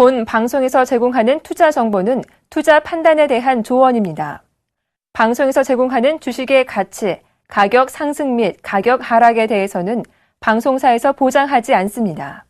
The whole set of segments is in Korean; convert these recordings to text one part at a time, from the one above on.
본 방송에서 제공하는 투자 정보는 투자 판단에 대한 조언입니다. 방송에서 제공하는 주식의 가치, 가격 상승 및 가격 하락에 대해서는 방송사에서 보장하지 않습니다.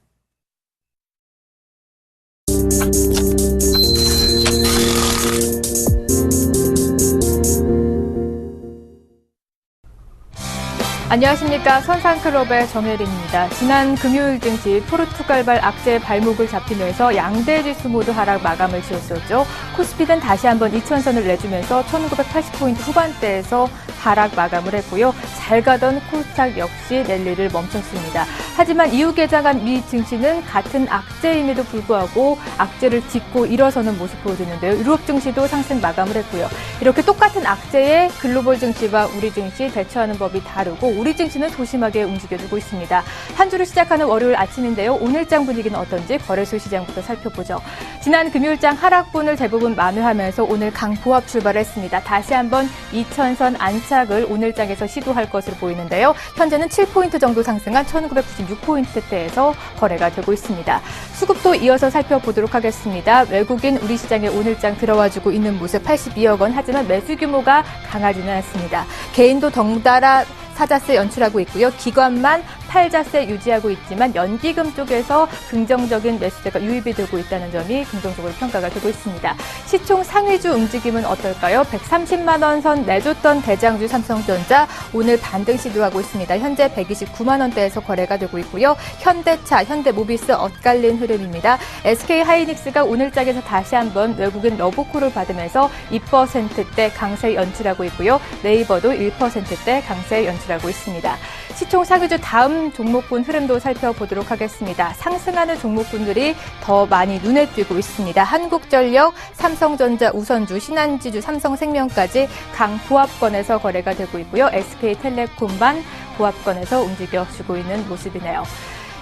안녕하십니까. 선상클럽의 정혜린입니다. 지난 금요일 증시 포르투갈발 악재 발목을 잡히면서 양대 지수 모두 하락 마감을 지었었죠. 코스피는 다시 한번 2,000선을 내주면서 1980포인트 후반대에서 하락 마감을 했고요. 잘 가던 코스닥 역시 랠리를 멈췄습니다. 하지만 이후 개장한 미 증시는 같은 악재임에도 불구하고 악재를 딛고 일어서는 모습 보여주는데요. 유럽 증시도 상승 마감을 했고요. 이렇게 똑같은 악재에 글로벌 증시와 우리 증시 대처하는 법이 다르고 우리 증시는 소심하게 움직여주고 있습니다. 한 주를 시작하는 월요일 아침인데요. 오늘장 분위기는 어떤지 거래소 시장부터 살펴보죠. 지난 금요일장 하락분을 대부분 만회하면서 오늘 강보합 출발했습니다. 다시 한번 2,000선 안착을 오늘장에서 시도할 것으로 보이는데요. 현재는 7포인트 정도 상승한 1996포인트대에서 거래가 되고 있습니다. 수급도 이어서 살펴보도록 하겠습니다. 외국인 우리 시장에 오늘장 들어와주고 있는 모습 82억 원, 하지만 매수 규모가 강하지는 않습니다. 개인도 덩달아 사자세 연출하고 있고요. 기관만 팔자세 유지하고 있지만 연기금 쪽에서 긍정적인 매수세가 유입이 되고 있다는 점이 긍정적으로 평가가 되고 있습니다. 시총 상위주 움직임은 어떨까요? 130만 원 선 내줬던 대장주 삼성전자 오늘 반등 시도하고 있습니다. 현재 129만 원대에서 거래가 되고 있고요. 현대차, 현대모비스 엇갈린 흐름입니다. SK하이닉스가 오늘장에서 다시 한번 외국인 러브콜을 받으면서 2%대 강세 연출하고 있고요. 네이버도 1%대 강세 연출하고 있습니다. 시총 상위주 다음 종목군 흐름도 살펴보도록 하겠습니다. 상승하는 종목군들이 더 많이 눈에 띄고 있습니다. 한국전력, 삼성전자, 우선주, 신한지주, 삼성생명까지 강보합권에서 거래가 되고 있고요. SK텔레콤만 보합권에서 움직여주고 있는 모습이네요.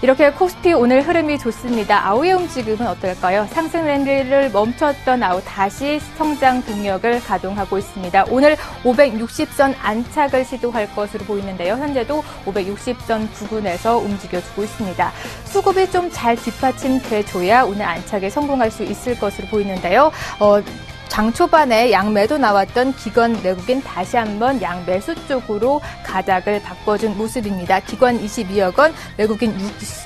이렇게 코스피 오늘 흐름이 좋습니다. 아우의 움직임은 어떨까요? 상승 랠리를 멈췄던 아우 다시 성장 동력을 가동하고 있습니다. 오늘 560선 안착을 시도할 것으로 보이는데요. 현재도 560선 부근에서 움직여주고 있습니다. 수급이 좀 잘 뒷받침돼줘야 오늘 안착에 성공할 수 있을 것으로 보이는데요. 장 초반에 양매도 나왔던 기관 외국인 다시 한번 양매수 쪽으로 가닥을 바꿔준 모습입니다. 기관 22억 원, 외국인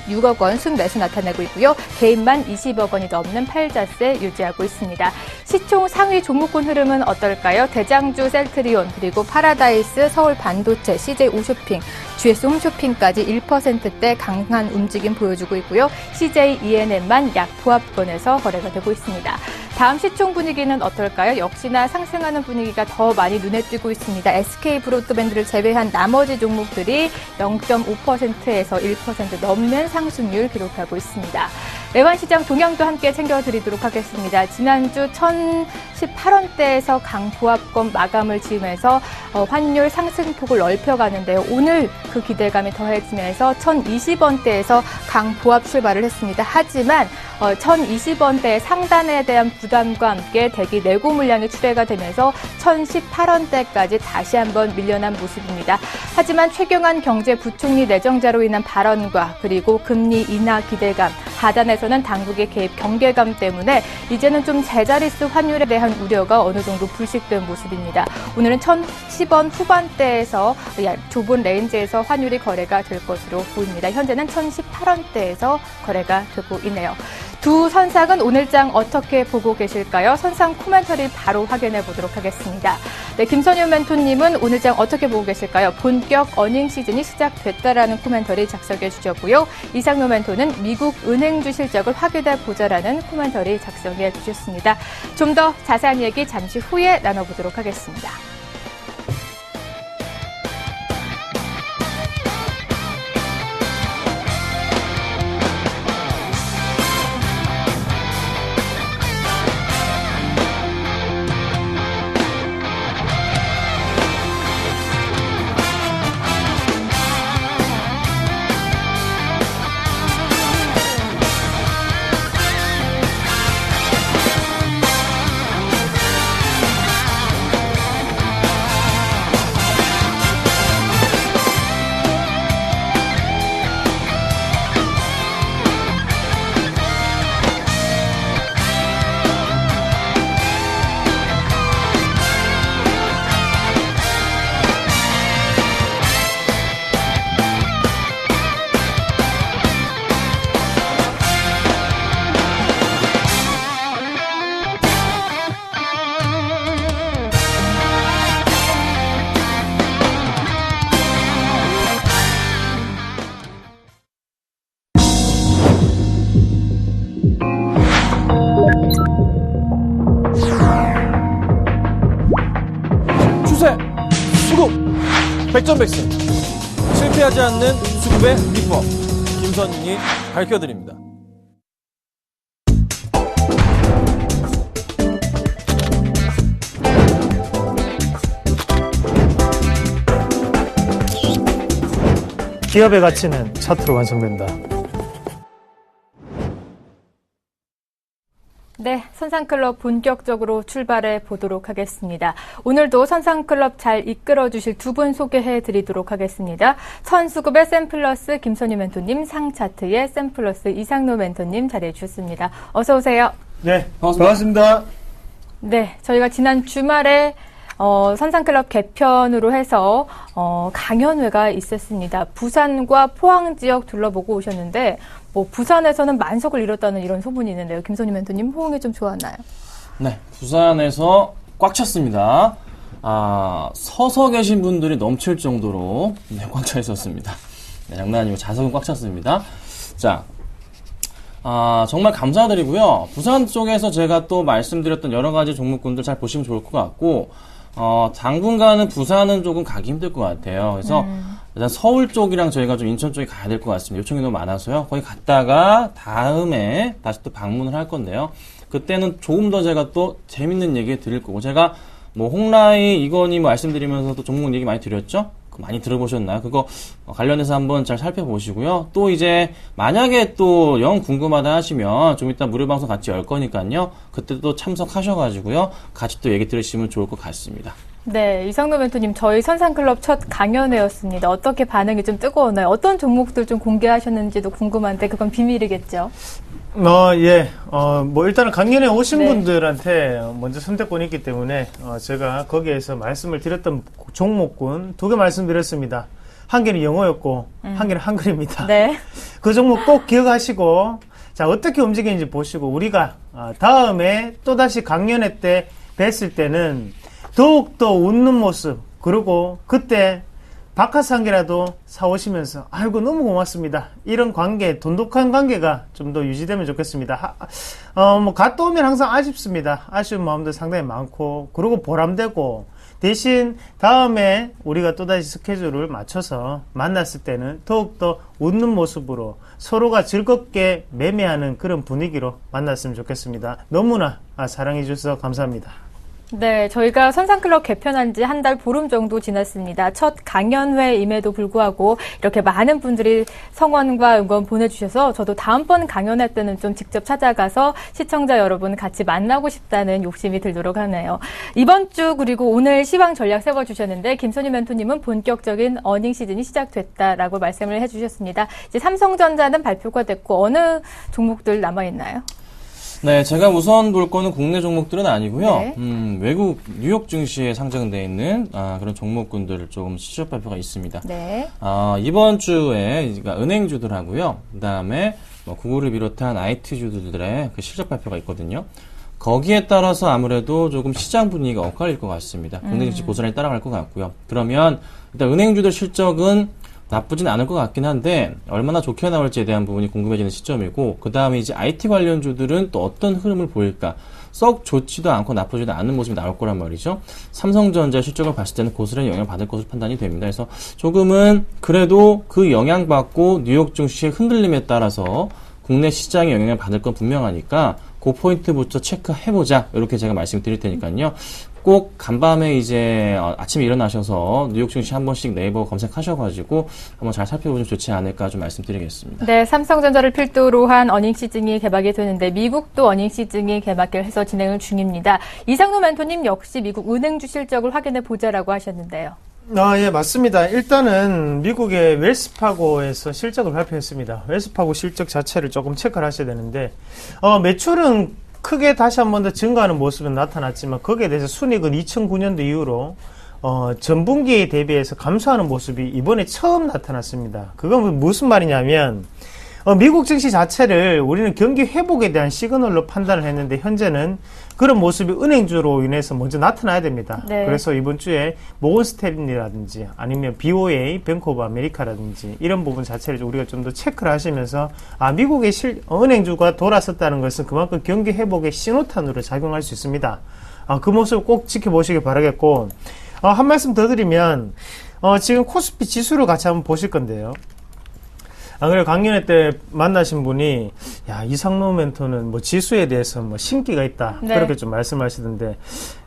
6억 원 순매수 나타내고 있고요. 개인만 20억 원이 넘는 팔자세 유지하고 있습니다. 시총 상위 종목군 흐름은 어떨까요? 대장주 셀트리온, 그리고 파라다이스, 서울반도체, CJ오쇼핑, GS홈쇼핑까지 1%대 강한 움직임 보여주고 있고요. CJENM만 약보합권에서 거래가 되고 있습니다. 다음 시총 분위기는 어떨까요? 역시나 상승하는 분위기가 더 많이 눈에 띄고 있습니다. SK브로드밴드를 제외한 나머지 종목들이 0.5%에서 1% 넘는 상승률 기록하고 있습니다. 외환시장 동향도 함께 챙겨드리도록 하겠습니다. 지난주 1,018원대에서 강보합권 마감을 지으면서 환율 상승폭을 넓혀가는데요. 오늘 그 기대감이 더해지면서 1,020원대에서 강보합 출발을 했습니다. 하지만 1,020원대 상단에 대한 부담과 함께 대기 내고 물량이 출회가 되면서 1,018원대까지 다시 한번 밀려난 모습입니다. 하지만 최경환 경제부총리 내정자로 인한 발언과 그리고 금리 인하 기대감, 하단에서는 당국의 개입 경계감 때문에 이제는 좀 제자리수 환율에 대한 우려가 어느 정도 불식된 모습입니다. 오늘은 1,010원 후반대에서 좁은 레인지에서 환율이 거래가 될 것으로 보입니다. 현재는 1,018원대에서 거래가 되고 있네요. 두 선상은 오늘장 어떻게 보고 계실까요? 선상 코멘터리 바로 확인해 보도록 하겠습니다. 네, 김선유 멘토님은 오늘장 어떻게 보고 계실까요? 본격 어닝 시즌이 시작됐다라는 코멘터리 작성해 주셨고요. 이상노 멘토는 미국 은행주 실적을 확인해 보자라는 코멘터리 작성해 주셨습니다. 좀 더 자세한 얘기 잠시 후에 나눠보도록 하겠습니다. 수급! 백전백승! 실패하지 않는 수급의 비법, 김선인이 밝혀드립니다. 기업의 가치는 차트로 완성된다. 네, 선상클럽 본격적으로 출발해 보도록 하겠습니다. 오늘도 선상클럽 잘 이끌어 주실 두 분 소개해 드리도록 하겠습니다. 선수급의 샘플러스 김선희 멘토님, 상차트의 샘플러스 이상로 멘토님 자리해 주셨습니다. 어서 오세요. 네, 반갑습니다. 네, 저희가 지난 주말에 선상클럽 개편으로 해서 강연회가 있었습니다. 부산과 포항 지역 둘러보고 오셨는데 부산에서는 만석을 이뤘다는 이런 소문이 있는데요. 김선희 멘토님, 호응이 좀 좋았나요? 네, 부산에서 꽉 찼습니다. 서서 계신 분들이 넘칠 정도로 꽉 차 있었습니다. 네, 장난 아니고 좌석은 꽉 찼습니다. 자, 정말 감사드리고요. 부산 쪽에서 제가 또 말씀드렸던 여러 가지 종목군들 잘 보시면 좋을 것 같고, 당분간은 부산은 조금 가기 힘들 것 같아요. 그래서 일단 서울 쪽이랑 저희가 좀 인천 쪽에 가야 될 것 같습니다. 요청이 너무 많아서요. 거기 갔다가 다음에 다시 또 방문을 할 건데요. 그때는 조금 더 제가 또 재밌는 얘기 드릴 거고, 제가 홍라이, 이건희 말씀드리면서도 종목 얘기 많이 드렸죠? 많이 들어보셨나요? 그거 관련해서 한번 잘 살펴보시고요. 또 이제 만약에 또 영 궁금하다 하시면 좀 이따 무료 방송 같이 열 거니까요. 그때 또 참석하셔가지고요. 같이 또 얘기 들으시면 좋을 것 같습니다. 네, 이상로 멘토님, 저희 선상클럽 첫 강연회였습니다. 어떻게 반응이 좀 뜨거웠나요? 어떤 종목들 좀 공개하셨는지도 궁금한데 그건 비밀이겠죠? 일단은 강연에 오신 네. 분들한테 먼저 선택권이 있기 때문에 제가 거기에서 말씀을 드렸던 종목군 두 개 말씀드렸습니다. 한 개는 영어였고 한 개는 한글입니다. 네. 그 종목 꼭 기억하시고, 자, 어떻게 움직이는지 보시고, 우리가 다음에 또다시 강연회 때 뵀을 때는 더욱더 웃는 모습, 그리고 그때 바카스 한 개라도 사오시면서 아이고 너무 고맙습니다, 이런 관계, 돈독한 관계가 좀 더 유지되면 좋겠습니다. 갔다 오면 항상 아쉽습니다. 아쉬운 마음도 상당히 많고, 그리고 보람되고, 대신 다음에 우리가 또다시 스케줄을 맞춰서 만났을 때는 더욱더 웃는 모습으로 서로가 즐겁게 매매하는 그런 분위기로 만났으면 좋겠습니다. 너무나 사랑해 주셔서 감사합니다. 네, 저희가 선상클럽 개편한 지 한 달 보름 정도 지났습니다. 첫 강연회임에도 불구하고 이렇게 많은 분들이 성원과 응원 보내주셔서 저도 다음번 강연회 때는 좀 직접 찾아가서 시청자 여러분 같이 만나고 싶다는 욕심이 들도록 하네요. 이번 주 그리고 오늘 시황 전략 세워주셨는데 김선희 멘토님은 본격적인 어닝 시즌이 시작됐다라고 말씀을 해주셨습니다. 이제 삼성전자는 발표가 됐고 어느 종목들 남아있나요? 네, 제가 우선 볼 거는 국내 종목들은 아니고요. 네. 외국 뉴욕 증시에 상장되어 있는 그런 종목군들 조금 실적 발표가 있습니다. 네. 이번 주에 그러니까 은행주들하고요. 그다음에 구글을 비롯한 IT주들의 그 실적 발표가 있거든요. 거기에 따라서 아무래도 조금 시장 분위기가 엇갈릴 것 같습니다. 국내 증시 고스란히 따라갈 것 같고요. 그러면 일단 은행주들 실적은 나쁘진 않을 것 같긴 한데 얼마나 좋게 나올지에 대한 부분이 궁금해지는 시점이고, 그 다음에 이제 IT 관련주들은 또 어떤 흐름을 보일까? 썩 좋지도 않고 나쁘지도 않은 모습이 나올 거란 말이죠. 삼성전자 실적을 봤을 때는 고스란히 영향받을 것으로 판단이 됩니다. 그래서 조금은 그래도 그 영향받고 뉴욕 증시의 흔들림에 따라서 국내 시장에 영향을 받을 건 분명하니까 그 포인트부터 체크해보자, 이렇게 제가 말씀드릴 테니까요. 꼭 간밤에 이제 아침에 일어나셔서 뉴욕 증시 한 번씩 네이버 검색하셔가지고 한번 잘 살펴보면 좋지 않을까 좀 말씀드리겠습니다. 네, 삼성전자를 필두로 한 어닝 시즌이 개막이 되는데 미국도 어닝 시즌이 개막을 해서 진행을 중입니다. 이상로 멘토님 역시 미국 은행주 실적을 확인해 보자라고 하셨는데요. 예, 맞습니다. 일단은 미국의 웰스파고에서 실적을 발표했습니다. 웰스파고 실적 자체를 조금 체크를 하셔야 되는데, 매출은 크게 다시 한 번 더 증가하는 모습은 나타났지만 거기에 대해서 순이익은 2009년도 이후로 전분기에 대비해서 감소하는 모습이 이번에 처음 나타났습니다. 그건 무슨 말이냐면 미국 증시 자체를 우리는 경기 회복에 대한 시그널로 판단을 했는데 현재는 그런 모습이 은행주로 인해서 먼저 나타나야 됩니다. 네. 그래서 이번 주에 모건스탠리라든지 아니면 BOA, 뱅크 오브 아메리카라든지 이런 부분 자체를 우리가 좀 더 체크를 하시면서 미국의 은행주가 돌아섰다는 것은 그만큼 경기 회복의 신호탄으로 작용할 수 있습니다. 그 모습을 꼭 지켜보시기 바라겠고, 한 말씀 더 드리면, 지금 코스피 지수를 같이 한번 보실 건데요. 그래, 강연회 때 만나신 분이, 야, 이상로 멘토는 뭐 지수에 대해서 뭐 신기가 있다. 네. 그렇게 좀 말씀하시던데,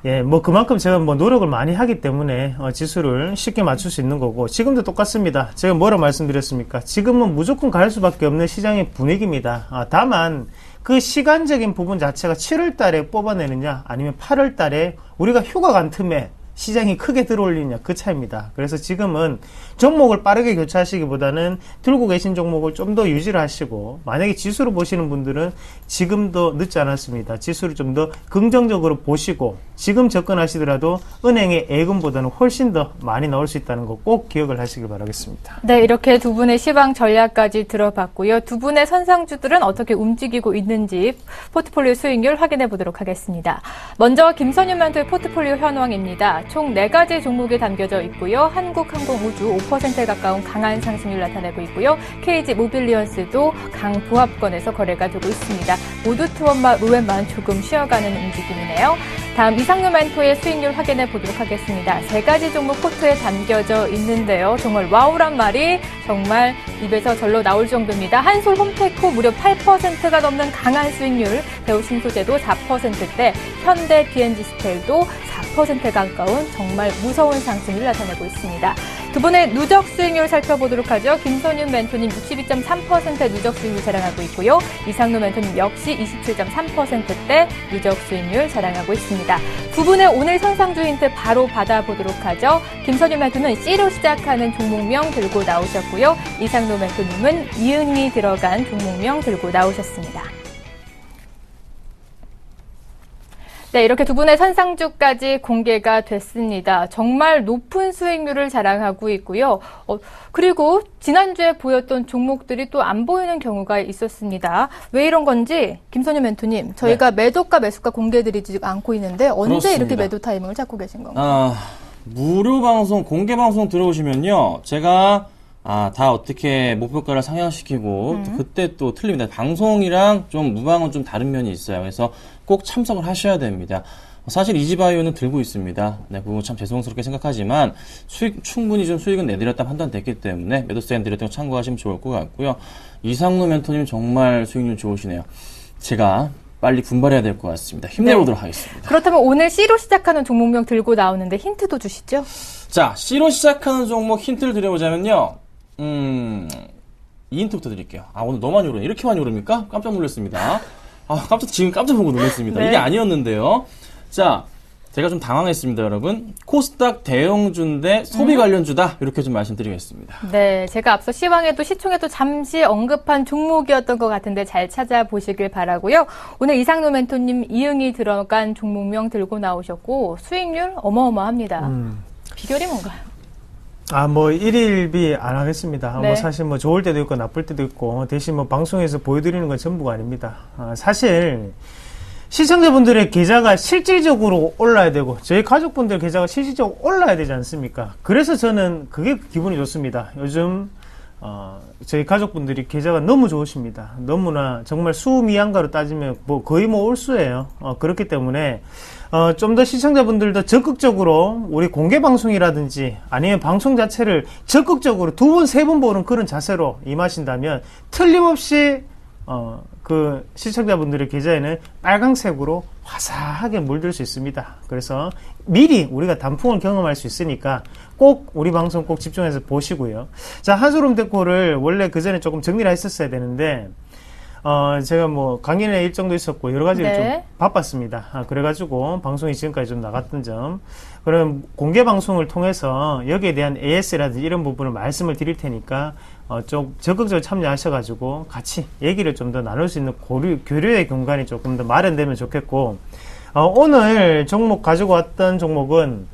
예, 뭐 그만큼 제가 뭐 노력을 많이 하기 때문에, 지수를 쉽게 맞출 수 있는 거고, 지금도 똑같습니다. 제가 뭐라 말씀드렸습니까? 지금은 무조건 갈 수밖에 없는 시장의 분위기입니다. 다만, 그 시간적인 부분 자체가 7월 달에 뽑아내느냐, 아니면 8월 달에 우리가 휴가 간 틈에 시장이 크게 들어올리냐, 그 차이입니다. 그래서 지금은 종목을 빠르게 교체하시기보다는 들고 계신 종목을 좀 더 유지를 하시고, 만약에 지수로 보시는 분들은 지금도 늦지 않았습니다. 지수를 좀 더 긍정적으로 보시고, 지금 접근하시더라도 은행의 예금보다는 훨씬 더 많이 나올 수 있다는 거 꼭 기억을 하시길 바라겠습니다. 네, 이렇게 두 분의 시방 전략까지 들어봤고요. 두 분의 선상주들은 어떻게 움직이고 있는지 포트폴리오 수익률 확인해 보도록 하겠습니다. 먼저 김선윤 멘토의 포트폴리오 현황입니다. 총 4가지 종목이 담겨져 있고요. 한국항공우주 5%에 가까운 강한 상승률 나타내고 있고요. KG 모빌리언스도 강보합권에서 거래가 되고 있습니다. 모두 투원마, 로엔만 조금 쉬어가는 움직임이네요. 다음 이상로 멘토의 수익률 확인해 보도록 하겠습니다. 3가지 종목 포트에 담겨져 있는데요. 정말 와우란 말이 정말 입에서 절로 나올 정도입니다. 한솔 홈테크 무려 8%가 넘는 강한 수익률, 대우신소재도 4%대, 현대 BNG 스테일도 4%에 가까운 정말 무서운 상승을 나타내고 있습니다. 두 분의 누적 수익률 살펴보도록 하죠. 김선윤 멘토님 62.3% 누적 수익률 자랑하고 있고요. 이상로 멘토님 역시 27.3%대 누적 수익률 자랑하고 있습니다. 두 분의 오늘 선상주 힌트 바로 받아보도록 하죠. 김선윤 멘토는 C로 시작하는 종목명 들고 나오셨고요. 이상로 멘토님은 이응이 들어간 종목명 들고 나오셨습니다. 네, 이렇게 두 분의 선상주까지 공개가 됐습니다. 정말 높은 수익률을 자랑하고 있고요. 그리고 지난주에 보였던 종목들이 또 안 보이는 경우가 있었습니다. 왜 이런 건지 김선윤 멘토님, 저희가 매도가 매수가 공개드리지 않고 있는데 언제 그렇습니다. 이렇게 매도 타이밍을 잡고 계신 건가요? 무료 방송, 공개 방송 들어오시면요. 제가 다 어떻게 목표가를 상향시키고 그때 또 틀립니다. 방송이랑 좀 무방은 좀 다른 면이 있어요. 그래서 꼭 참석을 하셔야 됩니다. 사실 이지바이오는 들고 있습니다. 네, 그거 참 죄송스럽게 생각하지만 충분히 좀 수익은 내드렸다 판단됐기 때문에 매도 사인 드렸던 거 참고하시면 좋을 것 같고요. 이상로 멘토님 정말 수익률 좋으시네요. 제가 빨리 분발해야 될 것 같습니다. 힘내보도록 하겠습니다. 그렇다면 오늘 C로 시작하는 종목명 들고 나오는데 힌트도 주시죠? 자, C로 시작하는 종목 힌트를 드려보자면요. 이 힌트부터 드릴게요. 오늘 너무 많이 오르네. 이렇게 많이 오릅니까? 깜짝 놀랐습니다. 지금 깜짝 보고 놀랐습니다. 네. 이게 아니었는데요. 자, 제가 좀 당황했습니다, 여러분. 코스닥 대형주인데 소비 관련주다. 이렇게 좀 말씀드리겠습니다. 네, 제가 앞서 시황에도 시총에도 잠시 언급한 종목이었던 것 같은데 잘 찾아보시길 바라고요. 오늘 이상로 멘토님 이응이 들어간 종목명 들고 나오셨고 수익률 어마어마합니다. 비결이 뭔가요? 뭐, 일일비 안 하겠습니다. 네. 뭐, 사실 뭐, 좋을 때도 있고, 나쁠 때도 있고, 대신 뭐, 방송에서 보여드리는 건 전부가 아닙니다. 사실, 시청자분들의 계좌가 실질적으로 올라야 되고, 저희 가족분들 계좌가 실질적으로 올라야 되지 않습니까? 그래서 저는 그게 기분이 좋습니다. 요즘, 저희 가족분들이 계좌가 너무 좋으십니다. 너무나 정말 수미양가로 따지면 뭐 거의 뭐 올수예요. 그렇기 때문에 좀 더 시청자분들도 적극적으로 우리 공개 방송이라든지 아니면 방송 자체를 적극적으로 2번, 3번 보는 그런 자세로 임하신다면 틀림없이 그 시청자분들의 계좌에는 빨강색으로 화사하게 물들 수 있습니다. 그래서 미리 우리가 단풍을 경험할 수 있으니까 꼭 우리 방송 꼭 집중해서 보시고요. 자, 한솔홈테크를 원래 그 전에 조금 정리를 했었어야 되는데 제가 뭐 강연회 일정도 있었고 여러 가지로 네. 좀 바빴습니다. 그래가지고 방송이 지금까지 좀 나갔던 점, 그럼 공개 방송을 통해서 여기에 대한 AS라든지 이런 부분을 말씀을 드릴 테니까 좀 적극적으로 참여하셔가지고 같이 얘기를 좀 더 나눌 수 있는 교류의 공간이 조금 더 마련되면 좋겠고, 오늘 종목 가지고 왔던 종목은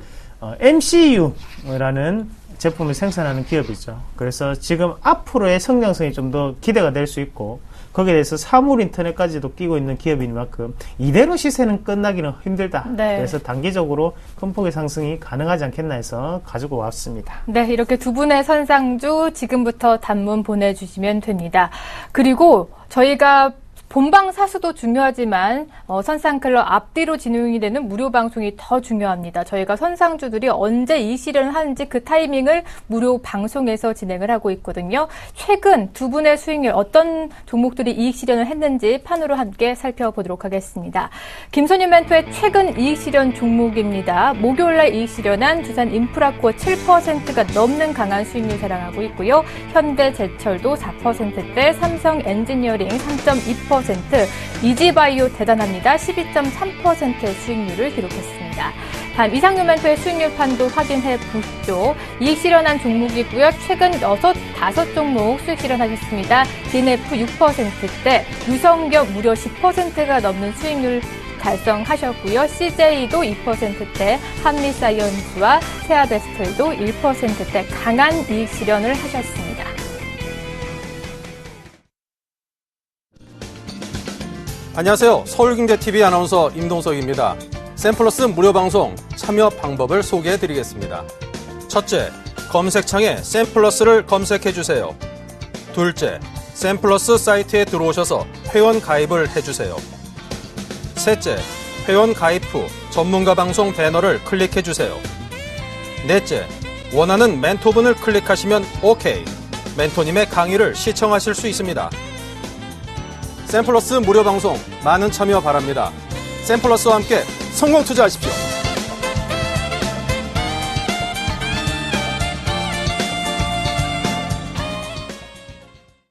MCU라는 제품을 생산하는 기업이죠. 그래서 지금 앞으로의 성장성이 좀 더 기대가 될 수 있고, 거기에 대해서 사물 인터넷까지도 끼고 있는 기업인 만큼 이대로 시세는 끝나기는 힘들다. 네. 그래서 단기적으로 큰 폭의 상승이 가능하지 않겠나 해서 가지고 왔습니다. 네, 이렇게 두 분의 선상주 지금부터 단문 보내주시면 됩니다. 그리고 저희가 본방 사수도 중요하지만 선상클럽 앞뒤로 진행이 되는 무료 방송이 더 중요합니다. 저희가 선상주들이 언제 이익 실현을 하는지 그 타이밍을 무료 방송에서 진행을 하고 있거든요. 최근 두 분의 수익률 어떤 종목들이 이익 실현을 했는지 판으로 함께 살펴보도록 하겠습니다. 김선윤 멘토의 최근 이익 실현 종목입니다. 목요일날 이익 실현한 두산인프라코어 7%가 넘는 강한 수익률 자랑하고 있고요. 현대제철도 4%대, 삼성엔지니어링 3.2%, 이지바이오 대단합니다. 12.3%의 수익률을 기록했습니다. 다음 이상윤 멘토의 수익률 판도 확인해 보시죠. 이익 실현한 종목이고요. 최근 5종목 수익 실현하셨습니다. DNF 6%대, 유성격 무려 10%가 넘는 수익률 달성하셨고요. CJ도 2%대, 한미사이언스와 세아베스텔도 1%대 강한 이익 실현을 하셨습니다. 안녕하세요. 서울경제TV 아나운서 임동석입니다. 샘플러스 무료 방송 참여 방법을 소개해 드리겠습니다. 첫째, 검색창에 샘플러스를 검색해 주세요. 둘째, 샘플러스 사이트에 들어오셔서 회원 가입을 해주세요. 셋째, 회원 가입 후 전문가 방송 배너를 클릭해 주세요. 넷째, 원하는 멘토분을 클릭하시면 OK. 멘토님의 강의를 시청하실 수 있습니다. 샘플러스 무료 방송 많은 참여 바랍니다. 샘플러스와 함께 성공 투자하십시오.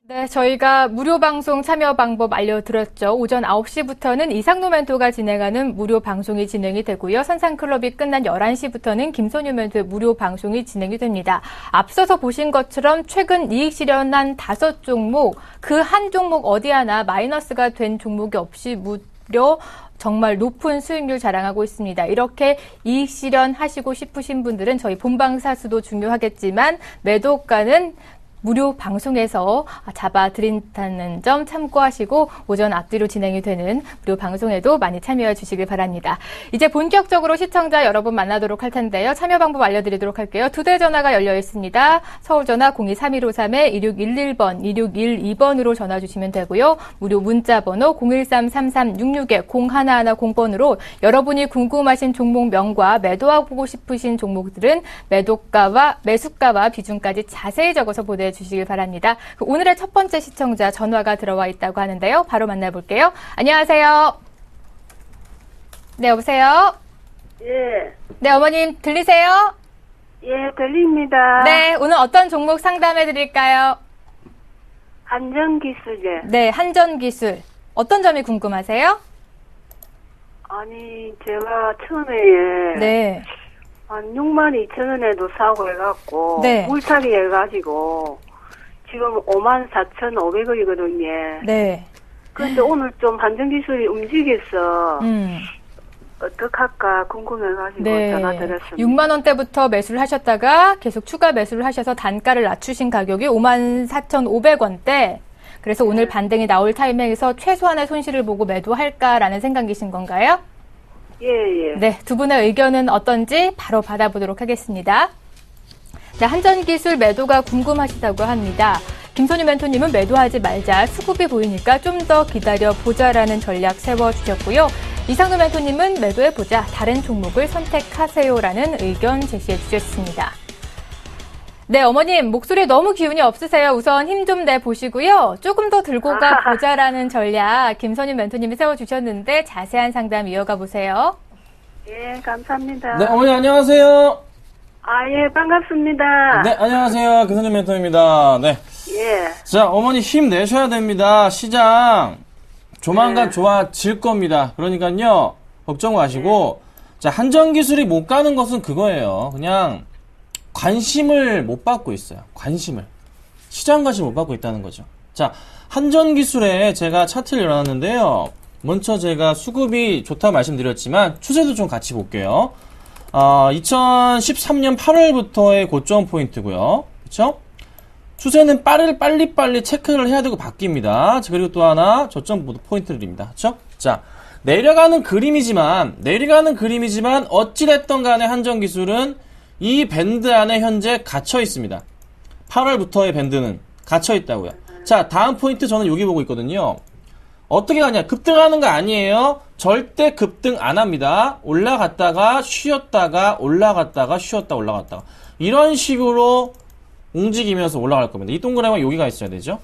네, 저희가 무료 방송 참여 방법 알려드렸죠. 오전 9시부터는 이상노 멘토가 진행하는 무료 방송이 진행이 되고요. 선상클럽이 끝난 11시부터는 김선유 멘토의 무료 방송이 진행이 됩니다. 앞서서 보신 것처럼 최근 이익 실현한 5종목, 그 한 종목 어디 하나 마이너스가 된 종목이 없이 무려 정말 높은 수익률 자랑하고 있습니다. 이렇게 이익 실현하시고 싶으신 분들은 저희 본방사수도 중요하겠지만 매도가는 무료 방송에서 잡아드린다는 점 참고하시고 오전 앞뒤로 진행이 되는 무료 방송에도 많이 참여해 주시길 바랍니다. 이제 본격적으로 시청자 여러분 만나도록 할 텐데요. 참여 방법 알려드리도록 할게요. 두 대 전화가 열려 있습니다. 서울전화 02-3153-2611번, 2612번으로 전화 주시면 되고요. 무료 문자 번호 013-3366-0110번으로 여러분이 궁금하신 종목명과 매도하고 싶으신 종목들은 매도가와 매수가와 비중까지 자세히 적어서 보내주시길 바랍니다. 오늘의 첫 번째 시청자 전화가 들어와 있다고 하는데요. 바로 만나볼게요. 안녕하세요. 네, 여보세요? 예, 네, 어머님 들리세요? 예, 들립니다. 네, 오늘 어떤 종목 상담해 드릴까요? 안전기술제. 네, 한전기술. 어떤 점이 궁금하세요? 아니, 제가 처음에 네. 한 62,000원에도 사고 해갖고, 네. 물타기 해가지고, 지금 54,500원이거든요. 네. 그런데 오늘 좀 안전기술이 움직였어. 음. 어떡할까 궁금해가지고 네. 전화드렸습니다. 6만 원대부터 매수를 하셨다가 계속 추가 매수를 하셔서 단가를 낮추신 가격이 54,500원대. 그래서 오늘 반등이 나올 타이밍에서 최소한의 손실을 보고 매도할까라는 생각이신 건가요? 예, 예. 네, 두 분의 의견은 어떤지 바로 받아보도록 하겠습니다. 네, 한전기술 매도가 궁금하시다고 합니다. 김선유 멘토님은 매도하지 말자, 수급이 보이니까 좀 더 기다려보자라는 전략 세워주셨고요. 이상노 멘토님은 매도해보자, 다른 종목을 선택하세요라는 의견 제시해 주셨습니다. 네, 어머님 목소리에 너무 기운이 없으세요. 우선 힘 좀 내보시고요. 조금 더 들고 가보자라는 전략 김선유 멘토님이 세워주셨는데 자세한 상담 이어가 보세요. 예, 감사합니다. 네, 어머니 안녕하세요. 아, 예, 반갑습니다. 네, 안녕하세요. 김선준 멘토입니다. 네. 예. 자, 어머니 힘내셔야 됩니다. 시장 조만간 네. 좋아질 겁니다. 그러니까요, 걱정 마시고. 자, 한전기술이 못 가는 것은 그거예요. 그냥 관심을 못 받고 있어요. 관심을. 시장 관심 못 받고 있다는 거죠. 자, 한전기술에 제가 차트를 열어놨는데요. 먼저 제가 수급이 좋다고 말씀드렸지만 추세도 좀 같이 볼게요. 2013년 8월부터의 고점 포인트고요. 그렇죠? 추세는 빨리 체크를 해야 되고 바뀝니다. 그리고 또 하나 저점 포인트를 드립니다. 그렇죠? 자, 내려가는 그림이지만 어찌됐든 간에 한전기술은 이 밴드 안에 현재 갇혀 있습니다. 8월부터의 밴드는 갇혀 있다고요. 자, 다음 포인트 저는 여기 보고 있거든요. 어떻게 가냐? 급등하는 거 아니에요. 절대 급등 안 합니다. 올라갔다가 쉬었다가 올라갔다가 쉬었다 올라갔다가 이런 식으로 움직이면서 올라갈 겁니다. 이 동그라미가 여기가 있어야 되죠.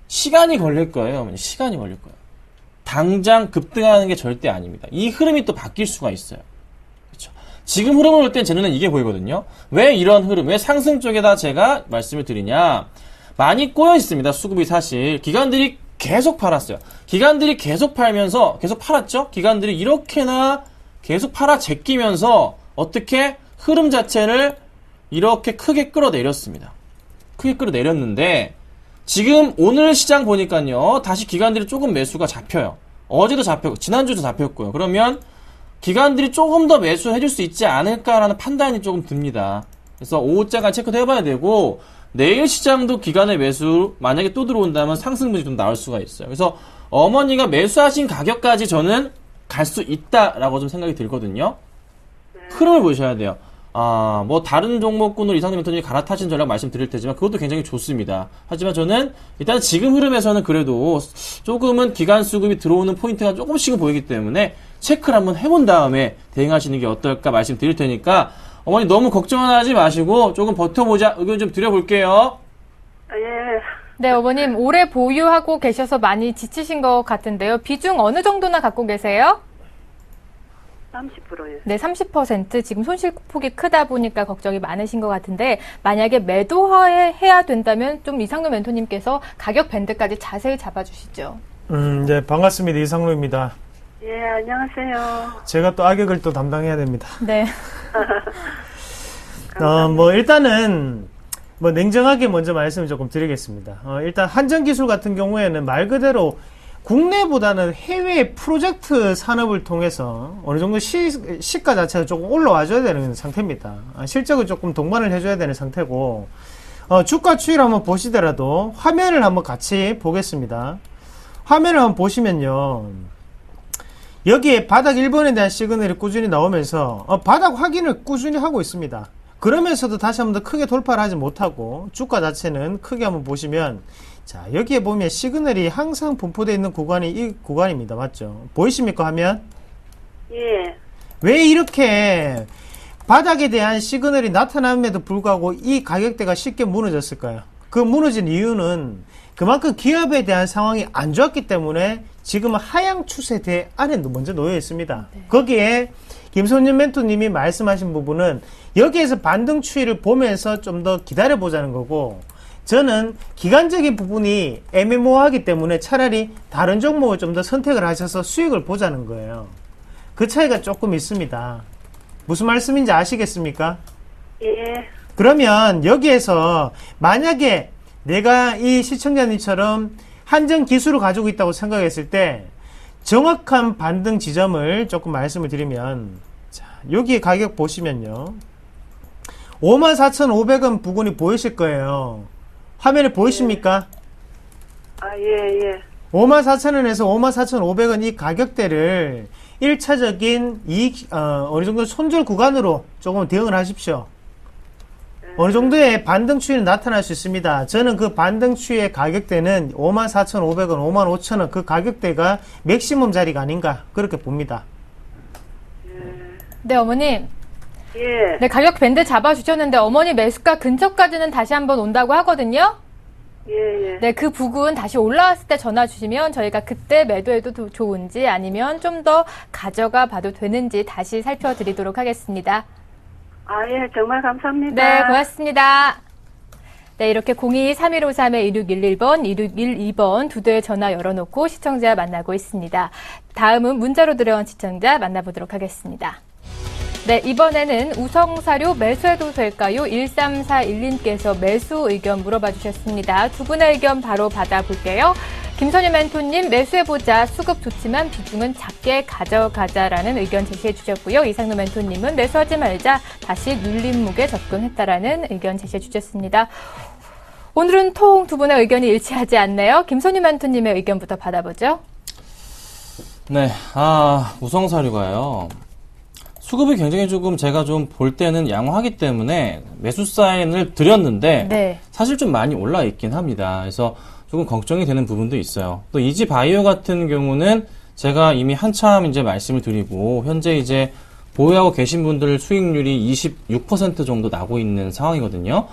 시간이 걸릴 거예요. 시간이 걸릴 거예요. 당장 급등하는 게 절대 아닙니다. 이 흐름이 또 바뀔 수가 있어요. 그렇죠? 지금 흐름을 볼 땐 제 눈엔 이게 보이거든요. 왜 이런 흐름, 왜 상승 쪽에다 제가 말씀을 드리냐. 많이 꼬여 있습니다. 수급이 사실. 기관들이 계속 팔았어요. 기관들이 계속 팔면서 계속 팔았죠. 기관들이 이렇게나 계속 팔아 제끼면서 어떻게 흐름 자체를 이렇게 크게 끌어내렸습니다. 크게 끌어내렸는데 지금 오늘 시장 보니까요. 다시 기관들이 조금 매수가 잡혀요. 어제도 잡혔고 지난주도 잡혔고요. 그러면 기관들이 조금 더 매수해줄 수 있지 않을까라는 판단이 조금 듭니다. 그래서 오후장간 체크도 해봐야 되고 내일 시장도 기관의 매수 만약에 또 들어온다면 상승분이 좀 나올 수가 있어요. 그래서 어머니가 매수하신 가격까지 저는 갈 수 있다라고 좀 생각이 들거든요. 흐름을 보셔야 돼요. 뭐 다른 종목군으로 이상민 멘토님이 갈아타신 전략 말씀드릴 테지만 그것도 굉장히 좋습니다. 하지만 저는 일단 지금 흐름에서는 그래도 조금은 기관 수급이 들어오는 포인트가 조금씩은 보이기 때문에 체크를 한번 해본 다음에 대응하시는 게 어떨까 말씀드릴 테니까 어머니 너무 걱정하지 마시고 조금 버텨보자 의견 좀 드려볼게요. 예. 네, 어머님 오래 보유하고 계셔서 많이 지치신 것 같은데요. 비중 어느 정도나 갖고 계세요? 30%요. 네, 30%. 지금 손실폭이 크다 보니까 걱정이 많으신 것 같은데 만약에 매도해야 된다면 좀 이상로 멘토님께서 가격 밴드까지 자세히 잡아주시죠. 네, 반갑습니다. 이상로입니다. 예, 안녕하세요. 제가 또 악역을 또 담당해야 됩니다. 네. 뭐 일단은 뭐 냉정하게 먼저 말씀을 조금 드리겠습니다. 일단 한전기술 같은 경우에는 말 그대로 국내보다는 해외 프로젝트 산업을 통해서 어느 정도 시가 자체가 조금 올라와줘야 되는 상태입니다. 실적을 조금 동반을 해줘야 되는 상태고, 주가 추이를 한번 보시더라도 화면을 한번 같이 보겠습니다. 화면을 한번 보시면요. 여기에 바닥 1번에 대한 시그널이 꾸준히 나오면서 바닥 확인을 꾸준히 하고 있습니다. 그러면서도 다시 한번 더 크게 돌파를 하지 못하고 주가 자체는 크게 한번 보시면 자 여기에 보면 시그널이 항상 분포되어 있는 구간이 이 구간입니다. 맞죠? 보이십니까 화면? 예. 왜 이렇게 바닥에 대한 시그널이 나타남에도 불구하고 이 가격대가 쉽게 무너졌을까요? 그 무너진 이유는 그만큼 기업에 대한 상황이 안 좋았기 때문에 지금은 하향 추세대 안에 먼저 놓여 있습니다. 네. 거기에 김선윤 멘토님이 말씀하신 부분은 여기에서 반등 추이를 보면서 좀 더 기다려 보자는 거고, 저는 기간적인 부분이 애매모호하기 때문에 차라리 다른 종목을 좀 더 선택을 하셔서 수익을 보자는 거예요. 그 차이가 조금 있습니다. 무슨 말씀인지 아시겠습니까? 예. 그러면 여기에서 만약에 내가 이 시청자님처럼 한전 기술을 가지고 있다고 생각했을 때 정확한 반등 지점을 조금 말씀을 드리면, 자, 여기 가격 보시면요. 54,500원 부근이 보이실 거예요. 화면에 보이십니까? 예. 54,000원에서 54,500원 이 가격대를 1차적인 어느 정도 손절 구간으로 조금 대응을 하십시오. 어느 정도의 반등 추이는 나타날 수 있습니다. 저는 그 반등 추이의 가격대는 54,500원, 55,000원 그 가격대가 맥시멈 자리가 아닌가 그렇게 봅니다. 네, 어머님. 예. 네, 가격 밴드 잡아주셨는데 어머니 매수가 근처까지는 다시 한번 온다고 하거든요. 예. 네, 그 부근 다시 올라왔을 때 전화 주시면 저희가 그때 매도해도 좋은지 아니면 좀 더 가져가 봐도 되는지 다시 살펴드리도록 하겠습니다. 예, 정말 감사합니다. 네, 고맙습니다. 네, 이렇게 02-3153-1611번, 1612번 두 대의 전화 열어놓고 시청자 만나고 있습니다. 다음은 문자로 들어온 시청자 만나보도록 하겠습니다. 네, 이번에는 우성사료 매수해도 될까요? 1341님께서 매수 의견 물어봐 주셨습니다. 두 분의 의견 바로 받아볼게요. 김선유 멘토님, 매수해보자. 수급 좋지만 비중은 작게 가져가자라는 의견 제시해 주셨고요. 이상로 멘토님은 매수하지 말자. 다시 눌림목에 접근했다라는 의견 제시해 주셨습니다. 오늘은 통 두 분의 의견이 일치하지 않네요. 김선유 멘토님의 의견부터 받아보죠. 네, 우성사료가요. 수급이 굉장히 조금 제가 좀 볼 때는 양호하기 때문에 매수 사인을 드렸는데 네. 사실 좀 많이 올라 있긴 합니다. 그래서 조금 걱정이 되는 부분도 있어요. 또 이지바이오 같은 경우는 제가 이미 한참 이제 말씀을 드리고 현재 이제 보유하고 계신 분들 수익률이 26% 정도 나고 있는 상황이거든요.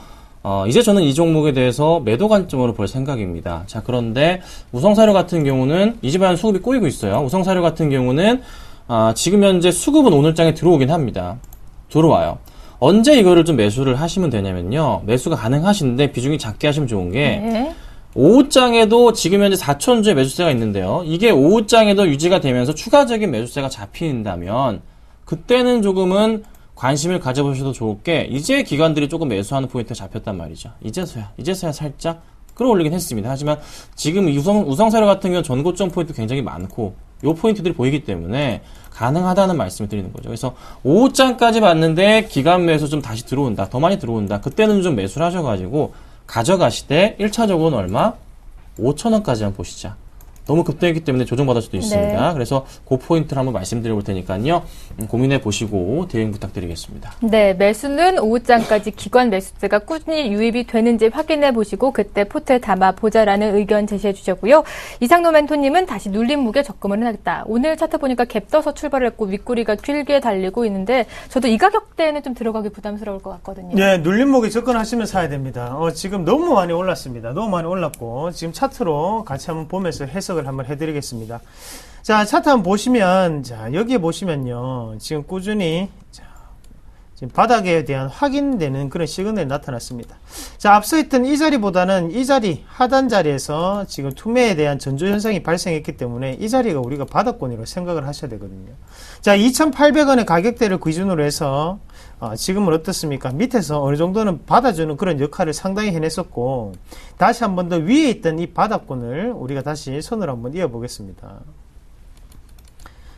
이제 저는 이 종목에 대해서 매도 관점으로 볼 생각입니다. 자, 그런데 우성사료 같은 경우는 이지바이오 수급이 꼬이고 있어요. 우성사료 같은 경우는 지금 현재 수급은 오늘장에 들어오긴 합니다. 들어와요. 언제 이거를 좀 매수를 하시면 되냐면요. 매수가 가능하신데 비중이 작게 하시면 좋은 게 네. 오후장에도 지금 현재 4,000주의 매수세가 있는데요. 이게 오후장에도 유지가 되면서 추가적인 매수세가 잡힌다면 그때는 조금은 관심을 가져보셔도 좋을 게 이제 기관들이 조금 매수하는 포인트가 잡혔단 말이죠. 이제서야 살짝 끌어올리긴 했습니다. 하지만 지금 우성사료 같은 경우는 전고점 포인트 굉장히 많고 요 포인트들이 보이기 때문에 가능하다는 말씀을 드리는 거죠. 그래서 오후장까지 봤는데 기관 매수 좀 다시 들어온다. 더 많이 들어온다. 그때는 좀 매수를 하셔가지고 가져가시되 1차적으로는 얼마? 5,000원까지 한번 보시자. 너무 급등했기 때문에 조정받을 수도 있습니다. 네. 그래서 그 포인트를 한번 말씀드려 볼 테니까요. 고민해 보시고 대응 부탁드리겠습니다. 네, 매수는 오후장까지 기관 매수세가 꾸준히 유입이 되는지 확인해 보시고 그때 포트에 담아 보자라는 의견 제시해 주셨고요. 이상노 멘토님은 다시 눌린 무게 적금을 하겠다. 오늘 차트 보니까 갭 떠서 출발을 했고 윗꼬리가 길게 달리고 있는데 저도 이 가격대에는 좀 들어가기 부담스러울 것 같거든요. 네, 눌림목에 접근하시면 사야 됩니다. 지금 너무 많이 올랐습니다. 너무 많이 올랐고 지금 차트로 같이 한번 보면서 해석을 한번 해드리겠습니다. 자, 차트 한번 보시면, 자, 여기에 보시면요. 지금 꾸준히, 자, 지금 바닥에 대한 확인되는 그런 시그널이 나타났습니다. 자, 앞서 있던 이 자리보다는 이 자리, 하단 자리에서 지금 투매에 대한 전조 현상이 발생했기 때문에 이 자리가 우리가 바닥권이라고 생각을 하셔야 되거든요. 자, 2,800원의 가격대를 기준으로 해서, 지금은 어떻습니까? 밑에서 어느 정도는 받아주는 그런 역할을 상당히 해냈었고, 다시 한 번 더 위에 있던 이 바닥권을 우리가 다시 선으로 한번 이어보겠습니다.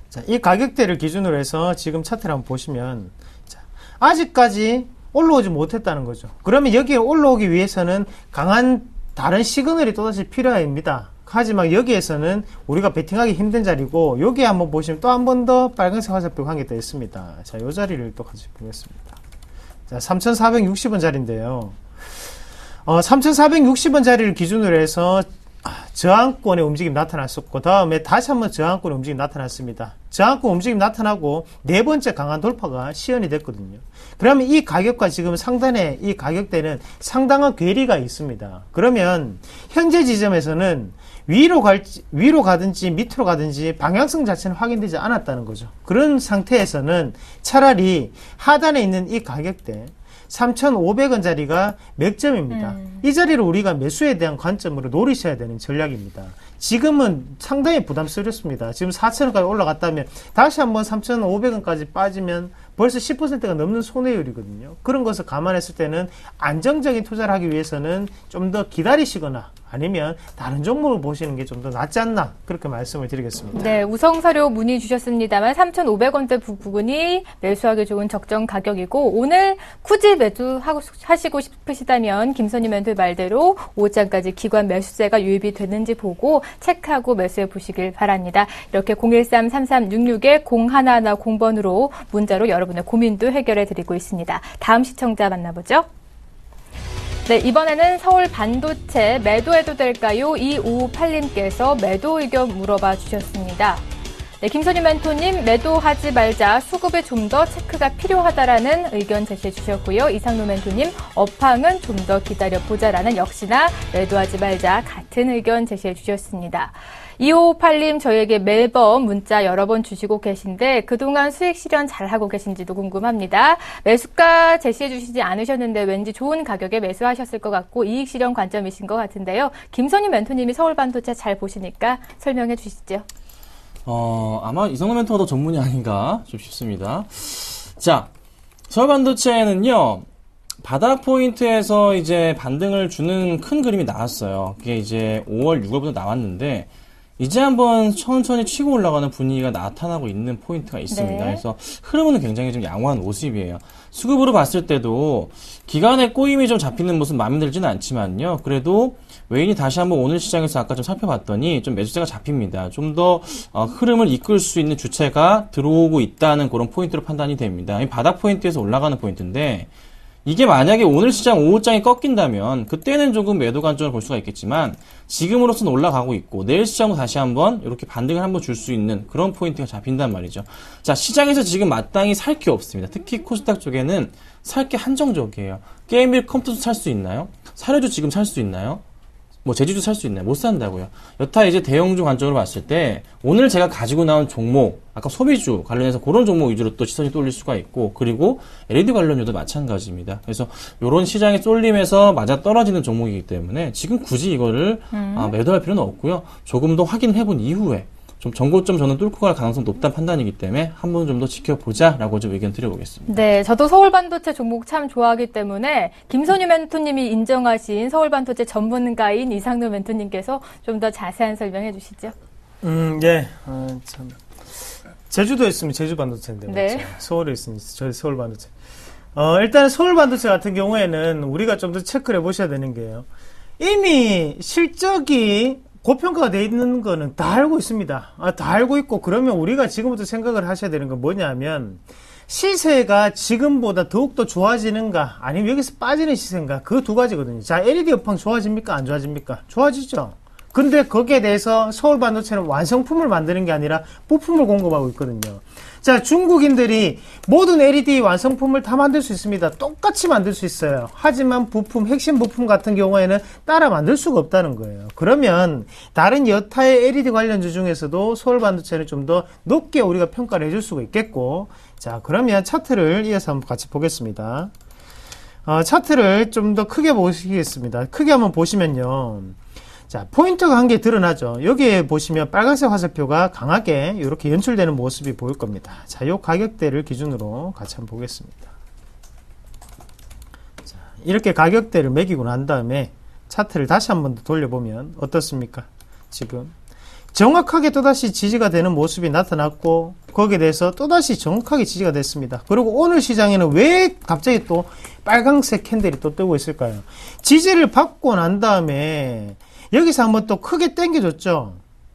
자, 이 가격대를 기준으로 해서 지금 차트를 한번 보시면, 자, 아직까지 올라오지 못했다는 거죠. 그러면 여기에 올라오기 위해서는 강한 다른 시그널이 또다시 필요합니다. 하지만 여기에서는 우리가 베팅하기 힘든 자리고, 여기에 한번 보시면 또 한 번 더 빨간색 화살표 관계 떠 있습니다. 자, 요 자리를 또 같이 보겠습니다. 자, 3,460원 자리인데요. 3,460원 자리를 기준으로 해서 저항권의 움직임이 나타났었고, 다음에 다시 한번 저항권의 움직임이 나타났습니다. 저항권 움직임이 나타나고 네 번째 강한 돌파가 시연이 됐거든요. 그러면 이 가격과 지금 상단의 이 가격대는 상당한 괴리가 있습니다. 그러면 현재 지점에서는 위로 가든지 밑으로 가든지 방향성 자체는 확인되지 않았다는 거죠. 그런 상태에서는 차라리 하단에 있는 이 가격대 3,500원짜리가 맥점입니다. 이 자리를 우리가 매수에 대한 관점으로 노리셔야 되는 전략입니다. 지금은 상당히 부담스럽습니다. 지금 4,000원까지 올라갔다면 다시 한번 3,500원까지 빠지면 벌써 10%가 넘는 손해율이거든요. 그런 것을 감안했을 때는 안정적인 투자를 하기 위해서는 좀 더 기다리시거나 아니면 다른 종목을 보시는 게 좀 더 낫지 않나 그렇게 말씀을 드리겠습니다. 네, 우성사료 문의 주셨습니다만 3,500원대 부근이 매수하기 좋은 적정 가격이고 오늘 굳이 매수하시고 싶으시다면 김선희 멘토의 말대로 오후장까지 기관 매수세가 유입이 됐는지 보고 체크하고 매수해 보시길 바랍니다. 이렇게 013-3366-0110번으로 문자로 여러분의 고민도 해결해 드리고 있습니다. 다음 시청자 만나보죠. 네, 이번에는 서울 반도체 매도해도 될까요? 2558님께서 매도 의견 물어봐 주셨습니다. 네, 김선희 멘토님 매도하지 말자 수급에 좀 더 체크가 필요하다라는 의견 제시해 주셨고요. 이상노 멘토님 업황은 좀 더 기다려보자라는 역시나 매도하지 말자 같은 의견 제시해 주셨습니다. 2558님 저희에게 매번 문자 여러 번 주시고 계신데 그동안 수익 실현 잘하고 계신지도 궁금합니다. 매수가 제시해 주시지 않으셨는데 왠지 좋은 가격에 매수하셨을 것 같고 이익 실현 관점이신 것 같은데요. 김선희 멘토님이 서울 반도체 잘 보시니까 설명해 주시죠. 아마 이성노 멘토가 더 전문이 아닌가 좀 싶습니다. 자, 서울 반도체는요, 바닥 포인트에서 이제 반등을 주는 큰 그림이 나왔어요. 그게 이제 5월, 6월부터 나왔는데, 이제 한번 천천히 치고 올라가는 분위기가 나타나고 있는 포인트가 있습니다. 네. 그래서 흐름은 굉장히 좀 양호한 모습이에요. 수급으로 봤을 때도 기간의 꼬임이 좀 잡히는 모습 마음에 들지는 않지만요. 그래도 외인이 다시 한번 오늘 시장에서 아까 좀 살펴봤더니 좀 매수세가 잡힙니다. 좀 더 흐름을 이끌 수 있는 주체가 들어오고 있다는 그런 포인트로 판단이 됩니다. 이 바닥 포인트에서 올라가는 포인트인데 이게 만약에 오늘 시장 오후장이 꺾인다면 그때는 조금 매도 관점을 볼 수가 있겠지만 지금으로서는 올라가고 있고 내일 시장도 다시 한번 이렇게 반등을 한번 줄 수 있는 그런 포인트가 잡힌단 말이죠. 자, 시장에서 지금 마땅히 살 게 없습니다. 특히 코스닥 쪽에는 살 게 한정적이에요. 게임빌 컴퓨터도 살 수 있나요? 사료도 지금 살 수 있나요? 뭐 제주도 살 수 있나요? 못 산다고요. 여타 이제 대형주 관점으로 봤을 때 오늘 제가 가지고 나온 종목, 아까 소비주 관련해서 그런 종목 위주로 또 시선이 쏠릴 수가 있고, 그리고 LED 관련주도 마찬가지입니다. 그래서 이런 시장에 쏠림에서 맞아 떨어지는 종목이기 때문에 지금 굳이 이거를 매도할 필요는 없고요. 조금 더 확인해본 이후에 좀 전고점 저는 뚫고 갈 가능성 높다는 판단이기 때문에 한 번 좀 더 지켜보자라고 좀 의견 드려보겠습니다. 네, 저도 서울반도체 종목 참 좋아하기 때문에 김선유 멘토님이 인정하신 서울반도체 전문가인 이상노 멘토님께서 좀 더 자세한 설명해 주시죠. 예. 참. 제주도에 있으면 제주반도체인데. 네. 맞죠? 서울에 있으면 저희 서울반도체. 일단 서울반도체 같은 경우에는 우리가 좀 더 체크를 해보셔야 되는 게요. 이미 실적이 고평가가 돼 있는 거는 다 알고 있습니다. 다 알고 있고, 그러면 우리가 지금부터 생각을 하셔야 되는 건 뭐냐면, 시세가 지금보다 더욱더 좋아지는가, 아니면 여기서 빠지는 시세인가, 그 두 가지거든요. 자, LED 업황 좋아집니까? 안 좋아집니까? 좋아지죠. 근데 거기에 대해서 서울반도체는 완성품을 만드는 게 아니라 부품을 공급하고 있거든요. 자, 중국인들이 모든 LED 완성품을 다 만들 수 있습니다. 똑같이 만들 수 있어요. 하지만 부품, 핵심 부품 같은 경우에는 따라 만들 수가 없다는 거예요. 그러면 다른 여타의 LED 관련주 중에서도 서울반도체는 좀 더 높게 우리가 평가를 해줄 수가 있겠고, 자, 그러면 차트를 이어서 한번 같이 보겠습니다. 차트를 좀 더 크게 보시겠습니다. 크게 한번 보시면요. 자, 포인트가 한 개 드러나죠. 여기에 보시면 빨간색 화살표가 강하게 이렇게 연출되는 모습이 보일 겁니다. 자, 요 가격대를 기준으로 같이 한번 보겠습니다. 자, 이렇게 가격대를 매기고 난 다음에 차트를 다시 한번 더 돌려보면 어떻습니까? 지금 정확하게 또다시 지지가 되는 모습이 나타났고, 거기에 대해서 또다시 정확하게 지지가 됐습니다. 그리고 오늘 시장에는 왜 갑자기 또 빨간색 캔들이 또 뜨고 있을까요? 지지를 받고 난 다음에 여기서 한번 또 크게 당겨줬죠.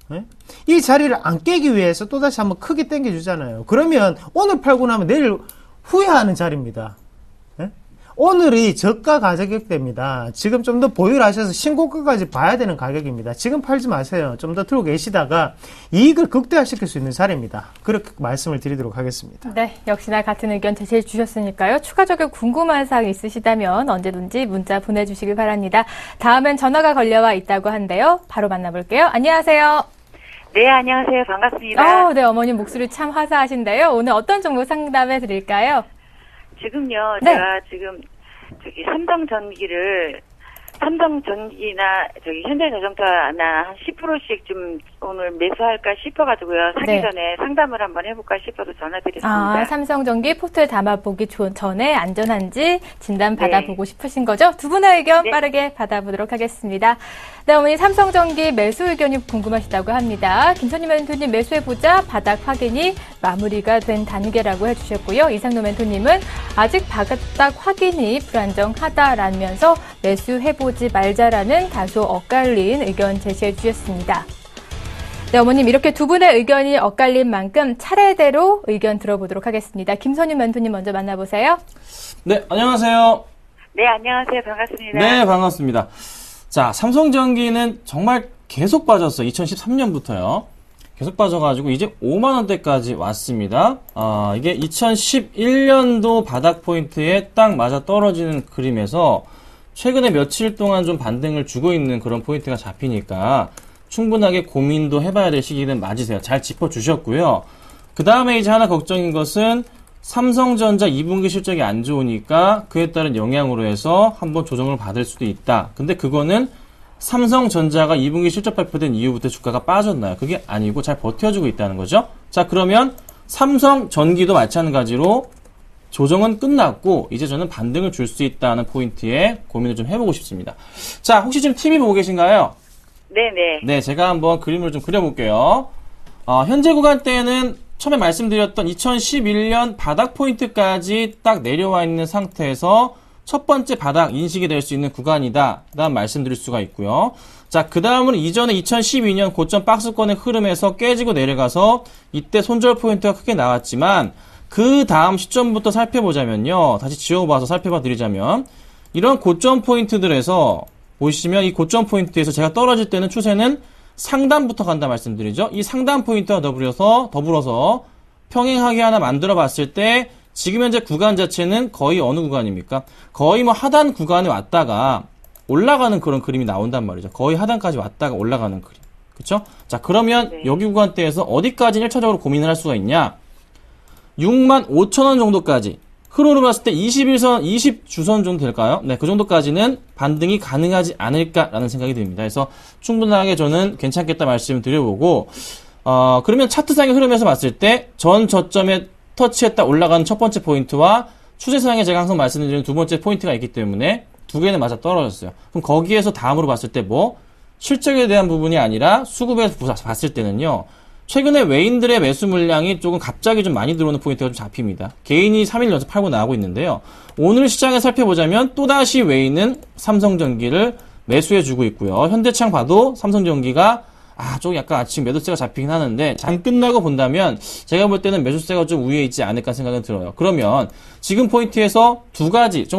네? 이 자리를 안 깨기 위해서 또다시 한번 크게 당겨주잖아요. 그러면 오늘 팔고 나면 내일 후회하는 자리입니다. 네? 오늘이 저가 가격대입니다. 지금 좀 더 보유를 하셔서 신고가까지 봐야 되는 가격입니다. 지금 팔지 마세요. 좀 더 들고 계시다가 이익을 극대화시킬 수 있는 자리입니다. 그렇게 말씀을 드리도록 하겠습니다. 네, 역시나 같은 의견 제시해 주셨으니까요. 추가적으로 궁금한 사항 있으시다면 언제든지 문자 보내주시길 바랍니다. 다음엔 전화가 걸려와 있다고 한데요. 바로 만나볼게요. 안녕하세요. 네, 안녕하세요. 반갑습니다. 네, 어머님 목소리 참 화사하신데요. 오늘 어떤 종목 상담해 드릴까요? 지금요, 네. 제가 지금 삼성전기나 현대자동차나 한 10%씩 좀 오늘 매수할까 싶어가지고요. 사기 네. 전에 상담을 한번 해볼까 싶어서 전화드렸습니다. 삼성전기 포트에 담아보기 전에 안전한지 진단 네. 받아보고 싶으신 거죠? 두 분의 의견 네. 빠르게 받아보도록 하겠습니다. 네, 어머니 삼성전기 매수 의견이 궁금하시다고 합니다. 김선희 멘토님 매수해보자 바닥 확인이 마무리가 된 단계라고 해주셨고요. 이상노 멘토님은 아직 바닥 확인이 불안정하다라면서 매수해보지 말자라는 다소 엇갈린 의견 제시해 주셨습니다. 네, 어머님 이렇게 두 분의 의견이 엇갈린 만큼 차례대로 의견 들어보도록 하겠습니다. 김선유 멘토님 먼저 만나보세요. 네, 안녕하세요. 네, 안녕하세요. 반갑습니다. 네, 반갑습니다. 자, 삼성전기는 정말 계속 빠졌어요. 2013년부터요. 계속 빠져가지고 이제 5만원대까지 왔습니다. 이게 2011년도 바닥 포인트에 딱 맞아 떨어지는 그림에서 최근에 며칠 동안 좀 반등을 주고 있는 그런 포인트가 잡히니까 충분하게 고민도 해봐야 될 시기는 맞으세요. 잘 짚어주셨고요. 그 다음에 이제 하나 걱정인 것은 삼성전자 2분기 실적이 안 좋으니까 그에 따른 영향으로 해서 한번 조정을 받을 수도 있다. 근데 그거는 삼성전자가 2분기 실적 발표된 이후부터 주가가 빠졌나요? 그게 아니고 잘 버텨주고 있다는 거죠. 자, 그러면 삼성전기도 마찬가지로 조정은 끝났고 이제 저는 반등을 줄 수 있다는 포인트에 고민을 좀 해보고 싶습니다. 자, 혹시 지금 TV 보고 계신가요? 네네. 네, 제가 한번 그림을 좀 그려볼게요. 현재 구간대는 처음에 말씀드렸던 2011년 바닥 포인트까지 딱 내려와 있는 상태에서 첫 번째 바닥 인식이 될 수 있는 구간이다. 라는 말씀드릴 수가 있고요. 자, 그 다음은 이전에 2012년 고점 박스권의 흐름에서 깨지고 내려가서 이때 손절 포인트가 크게 나왔지만 그 다음 시점부터 살펴보자면요. 다시 지워봐서 살펴봐 드리자면 이런 고점 포인트들에서 보시면 이 고점 포인트에서 제가 떨어질 때는 추세는 상단부터 간다 말씀드리죠. 이 상단 포인트와 더불어서 평행하게 하나 만들어 봤을 때 지금 현재 구간 자체는 거의 어느 구간입니까? 거의 뭐 하단 구간에 왔다가 올라가는 그런 그림이 나온단 말이죠. 거의 하단까지 왔다가 올라가는 그림. 그쵸? 자, 그러면 네. 여기 구간대에서 어디까지 1차적으로 고민을 할 수가 있냐? 65,000원 정도까지. 흐름으로 봤을 때 21선, 20주선 정도 될까요? 네, 그 정도까지는 반등이 가능하지 않을까라는 생각이 듭니다. 그래서 충분하게 저는 괜찮겠다 말씀을 드려보고, 그러면 차트상의 흐름에서 봤을 때 전 저점에 터치했다 올라가는 첫 번째 포인트와 추세상에 제가 항상 말씀드리는 두 번째 포인트가 있기 때문에 두 개는 맞아 떨어졌어요. 그럼 거기에서 다음으로 봤을 때 실적에 대한 부분이 아니라 수급에서 봤을 때는요. 최근에 외인들의 매수 물량이 조금 갑자기 좀 많이 들어오는 포인트가 좀 잡힙니다. 개인이 3일 연속 팔고 나가고 있는데요. 오늘 시장에 살펴보자면 또다시 외인은 삼성전기를 매수해주고 있고요. 현대창 봐도 삼성전기가 조금 약간 아침 매도세가 잡히긴 하는데 장 끝나고 본다면 제가 볼 때는 매수세가 좀 우위에 있지 않을까 생각은 들어요. 그러면 지금 포인트에서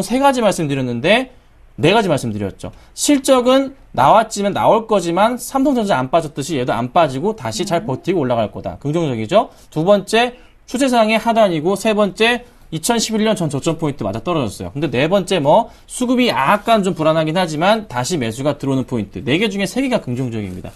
세 가지 말씀드렸는데 네 가지 말씀드렸죠. 실적은 나왔지만 나올 거지만 삼성전자 안 빠졌듯이 얘도 안 빠지고 다시 잘 버티고 올라갈 거다. 긍정적이죠. 두 번째 추세상의 하단이고 세 번째 2011년 전 저점 포인트 맞아 떨어졌어요. 근데 네 번째 수급이 약간 좀 불안하긴 하지만 다시 매수가 들어오는 포인트. 네 개 중에 세 개가 긍정적입니다.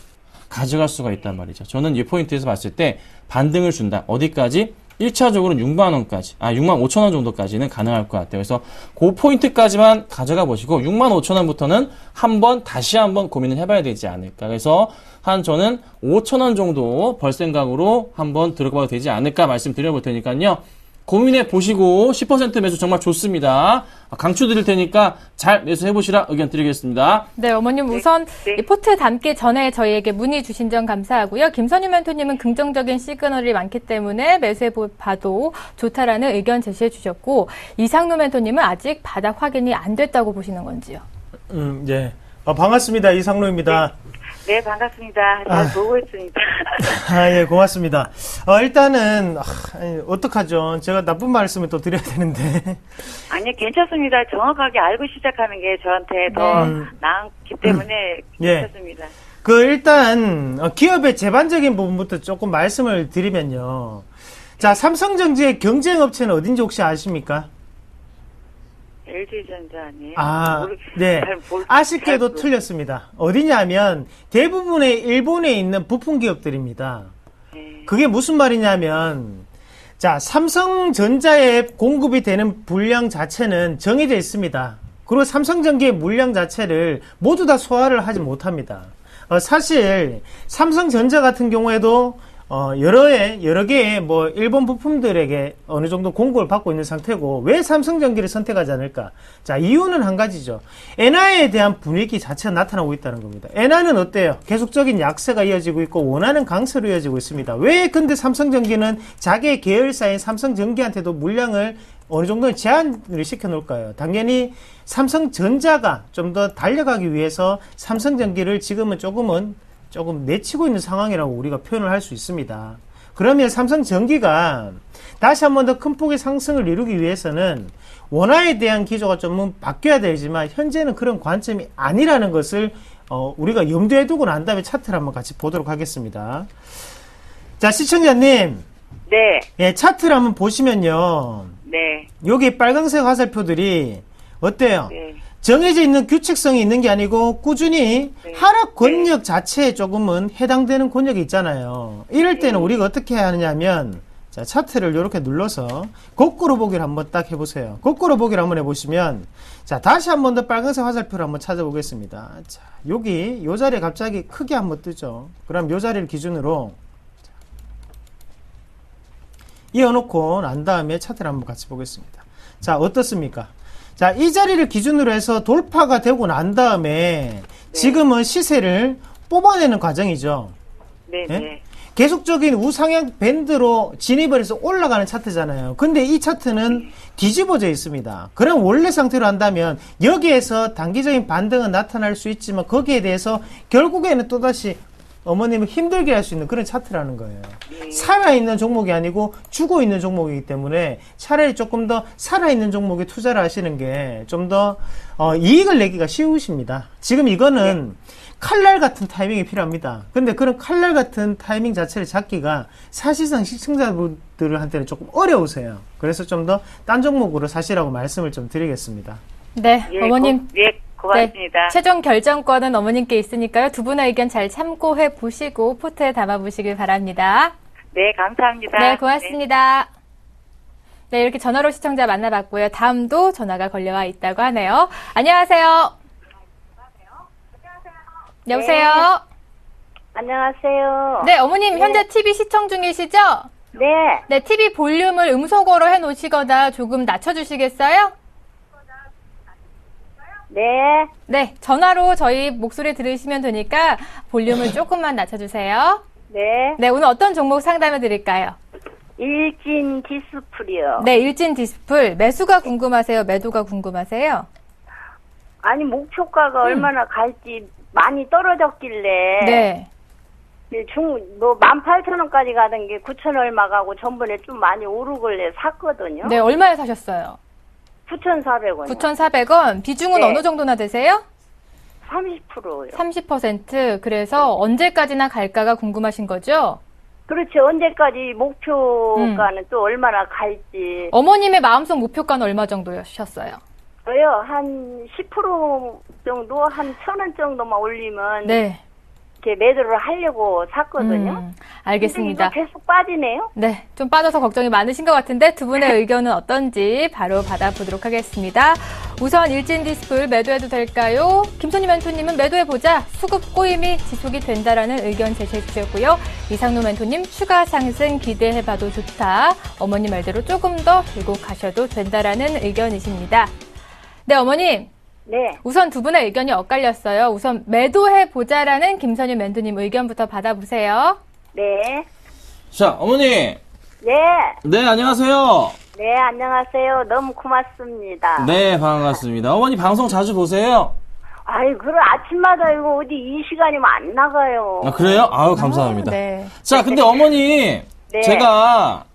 가져갈 수가 있단 말이죠. 저는 이 포인트에서 봤을 때 반등을 준다. 어디까지? 1차적으로는 6만원까지, 65,000원 정도까지는 가능할 것 같아요. 그래서 그 포인트까지만 가져가 보시고 65,000원부터는 다시 한번 고민을 해봐야 되지 않을까. 그래서 저는 5,000원 정도 벌 생각으로 한번 들어가도 되지 않을까 말씀드려볼 테니까요. 고민해 보시고 10% 매수 정말 좋습니다. 강추 드릴 테니까 잘 매수해 보시라 의견 드리겠습니다. 네, 어머님 우선 이 포트에 담기 전에 저희에게 문의 주신 점 감사하고요. 김선유 멘토님은 긍정적인 시그널이 많기 때문에 매수해 봐도 좋다라는 의견 제시해 주셨고, 이상노 멘토님은 아직 바닥 확인이 안 됐다고 보시는 건지요? 예. 반갑습니다. 이상로입니다. 네, 반갑습니다. 잘 보고 있습니다. 예, 고맙습니다. 일단은, 어떡하죠? 제가 나쁜 말씀을 또 드려야 되는데. 아니요, 괜찮습니다. 정확하게 알고 시작하는 게 저한테 더 나았기 때문에 괜찮습니다. 일단, 기업의 제반적인 부분부터 조금 말씀을 드리면요. 자, 삼성전지의 경쟁업체는 어딘지 혹시 아십니까? LG전자 아니에요? 네. 아쉽게도 틀렸습니다. 어디냐면 대부분의 일본에 있는 부품 기업들입니다. 그게 무슨 말이냐면, 자, 삼성전자에 공급이 되는 물량 자체는 정해져 있습니다. 그리고 삼성전기의 물량 자체를 모두 다 소화를 하지 못합니다. 사실 삼성전자 같은 경우에도 여러 개의 일본 부품들에게 어느 정도 공급을 받고 있는 상태고, 왜 삼성전기를 선택하지 않을까? 자, 이유는 한 가지죠. 엔화에 대한 분위기 자체가 나타나고 있다는 겁니다. 엔화는 어때요? 계속적인 약세가 이어지고 있고, 원화는 강세로 이어지고 있습니다. 왜 근데 삼성전기는 자기의 계열사인 삼성전기한테도 물량을 어느 정도는 제한을 시켜 놓을까요? 당연히 삼성전자가 좀 더 달려가기 위해서 삼성전기를 지금은 조금 내치고 있는 상황이라고 우리가 표현을 할 수 있습니다. 그러면 삼성전기가 다시 한 번 더 큰 폭의 상승을 이루기 위해서는 원화에 대한 기조가 좀 바뀌어야 되지만 현재는 그런 관점이 아니라는 것을 우리가 염두에 두고 난 다음에 차트를 한번 같이 보도록 하겠습니다. 자, 시청자님. 네. 예, 차트를 한번 보시면요. 네. 여기 빨간색 화살표들이 어때요? 네. 정해져 있는 규칙성이 있는 게 아니고 꾸준히 하락 권역 자체에 조금은 해당되는 권역이 있잖아요. 이럴 때는 우리가 어떻게 해야 하느냐면, 자, 차트를 이렇게 눌러서 거꾸로 보기를 한번 딱 해보세요. 거꾸로 보기를 한번 해보시면, 자, 다시 한번 더 빨간색 화살표를 한번 찾아보겠습니다. 자, 여기 요 자리에 갑자기 크게 한번 뜨죠. 그럼 요 자리를 기준으로 이어놓고 난 다음에 차트를 한번 같이 보겠습니다. 자, 어떻습니까? 자, 이 자리를 기준으로 해서 돌파가 되고 난 다음에 지금은 시세를 뽑아내는 과정이죠. 네, 네? 네. 계속적인 우상향 밴드로 진입을 해서 올라가는 차트잖아요. 근데 이 차트는 뒤집어져 있습니다. 그럼 원래 상태로 한다면 여기에서 단기적인 반등은 나타날 수 있지만 거기에 대해서 결국에는 또다시 어머님을 힘들게 할 수 있는 그런 차트라는 거예요. 살아있는 종목이 아니고 죽어 있는 종목이기 때문에 차라리 조금 더 살아있는 종목에 투자를 하시는 게 좀 더 이익을 내기가 쉬우십니다. 지금 이거는 칼날 같은 타이밍이 필요합니다. 근데 그런 칼날 같은 타이밍 자체를 잡기가 사실상 시청자분들한테는 조금 어려우세요. 그래서 좀 더 딴 종목으로 사시라고 말씀을 좀 드리겠습니다. 네, 예, 어머님. 고맙습니다. 네, 최종 결정권은 어머님께 있으니까요. 두 분의 의견 잘 참고해 보시고 포트에 담아 보시길 바랍니다. 네, 감사합니다. 네, 고맙습니다. 네, 이렇게 전화로 시청자 만나봤고요. 다음도 전화가 걸려와 있다고 하네요. 안녕하세요. 여보세요. 안녕하세요. 네, 어머님 현재 TV 시청 중이시죠? 네. 네, TV 볼륨을 음소거로 해놓으시거나 조금 낮춰주시겠어요? 네. 네, 전화로 저희 목소리 들으시면 되니까 볼륨을 조금만 낮춰주세요. 네. 네, 오늘 어떤 종목 상담해 드릴까요? 일진 디스플이요. 네, 일진 디스플. 매수가 궁금하세요? 매도가 궁금하세요? 아니, 목표가가 얼마나 갈지 많이 떨어졌길래. 네. 18,000원까지 가던 게 9,000 얼마 가고 전번에 좀 많이 오르길래 샀거든요. 네, 얼마에 사셨어요? 9,400원. 9,400원. 비중은 네. 어느 정도나 되세요? 30%요. 30%. 그래서 언제까지나 갈까가 궁금하신 거죠? 그렇지. 언제까지 목표가는 또 얼마나 갈지. 어머님의 마음속 목표가는 얼마 정도셨어요? 저요, 한 10% 정도, 한 1,000원 정도만 올리면. 네. 이렇게 매도를 하려고 샀거든요. 알겠습니다. 근데 이거 계속 빠지네요. 네, 좀 빠져서 걱정이 많으신 것 같은데 두 분의 의견은 어떤지 바로 받아보도록 하겠습니다. 우선 일진 디스플 매도해도 될까요? 김선희 멘토님은 매도해보자. 수급 꼬임이 지속이 된다라는 의견 제시해 주셨고요. 이상노 멘토님 추가 상승 기대해봐도 좋다. 어머님 말대로 조금 더 들고 가셔도 된다라는 의견이십니다. 네, 어머님. 네. 우선 두 분의 의견이 엇갈렸어요. 우선 매도해보자라는 김선희 멘토님 의견부터 받아보세요. 네. 자, 어머니. 네. 네, 안녕하세요. 네, 안녕하세요. 너무 고맙습니다. 네, 반갑습니다. 어머니 방송 자주 보세요? 아이, 그래, 아침마다 이거 어디 이 시간이면 안 나가요. 아, 그래요? 아유, 감사합니다. 네. 자, 근데 어머니. 네. 제가,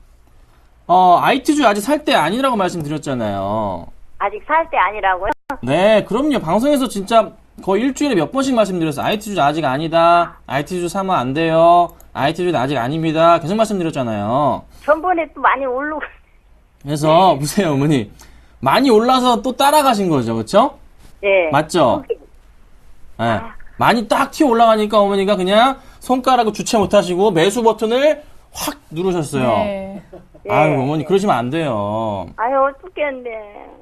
IT주 아직 살 때 아니라고 말씀드렸잖아요. 아직 살 때 아니라고요? 네, 그럼요. 방송에서 진짜 거의 일주일에 몇 번씩 말씀드렸어요. IT주 아직 아니다. IT주 사면 안 돼요. IT주는 아직 아닙니다. 계속 말씀드렸잖아요. 전번에 또 많이 오르고. 그래서 보세요, 어머니. 많이 올라서 또 따라가신 거죠, 그렇죠? 네. 맞죠? 네. 많이 딱 튀어 올라가니까 어머니가 그냥 손가락을 주체 못하시고 매수 버튼을 확 누르셨어요. 네. 아유, 어머니 그러시면 안 돼요. 아유, 어떡했네.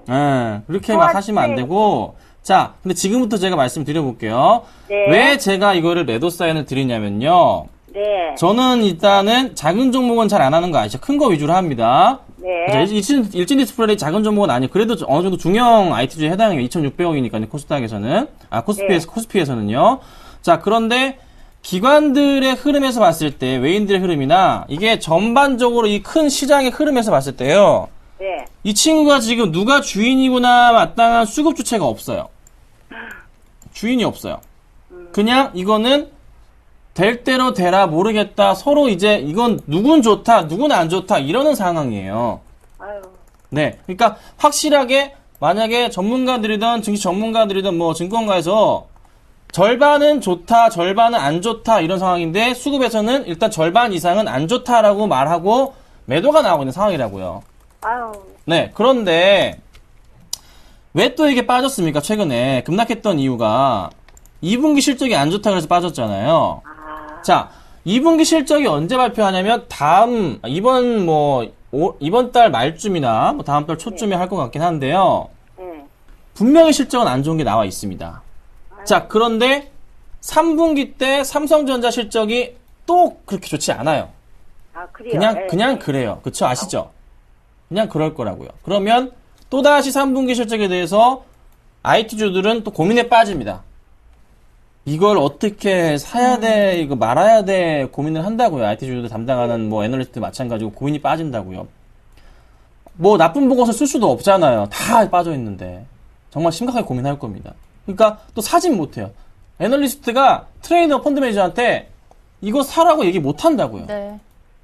네, 그렇게 막 하시면 안 되고. 자, 근데 지금부터 제가 말씀드려볼게요. 네. 왜 제가 이거를 매도 사인을 드리냐면요. 네. 저는 일단은 작은 종목은 잘 안 하는 거 아시죠? 큰 거 위주로 합니다. 네. 그죠? 일진 디스플레이 작은 종목은 아니에요. 그래도 어느 정도 중형 IT주에 해당해요. 2,600억이니까요. 코스닥에서는. 코스피에서는요. 자, 그런데 기관들의 흐름에서 봤을 때, 외인들의 흐름이나, 이게 전반적으로 이 큰 시장의 흐름에서 봤을 때요. 네. 이 친구가 지금 누가 주인이구나 마땅한 수급 주체가 없어요. 주인이 없어요. 그냥 이거는 될 대로 되라 모르겠다. 서로 이제 이건 누군 좋다, 누군 안 좋다 이러는 상황이에요. 아유. 네. 그러니까 확실하게 만약에 전문가들이든 증시 전문가들이든 뭐 증권가에서 절반은 좋다, 절반은 안 좋다 이런 상황인데 수급에서는 일단 절반 이상은 안 좋다라고 말하고 매도가 나오고 있는 상황이라고요. 아유. 네. 그런데 왜 또 이게 빠졌습니까? 최근에 급락했던 이유가 2분기 실적이 안 좋다 그래서 빠졌잖아요. 자, 2분기 실적이 언제 발표하냐면 이번 달 말쯤이나 뭐 다음 달 초쯤에 할 것 같긴 한데요. 분명히 실적은 안 좋은 게 나와 있습니다. 자, 그런데 3분기 때 삼성전자 실적이 또 그렇게 좋지 않아요. 아, 그래요? 그냥 그래요. 그쵸? 아시죠? 그냥 그럴 거라고요. 그러면 또다시 3분기 실적에 대해서 IT주들은 또 고민에 빠집니다. 이걸 어떻게 사야 돼, 이거 말아야 돼, 고민을 한다고요. IT주들 담당하는 뭐 애널리스트 마찬가지고 고민이 빠진다고요. 뭐 나쁜 보고서 쓸 수도 없잖아요. 다 빠져 있는데. 정말 심각하게 고민할 겁니다. 그러니까 또 사진 못해요. 애널리스트가 트레이너 펀드 매니저한테 이거 사라고 얘기 못 한다고요. 네.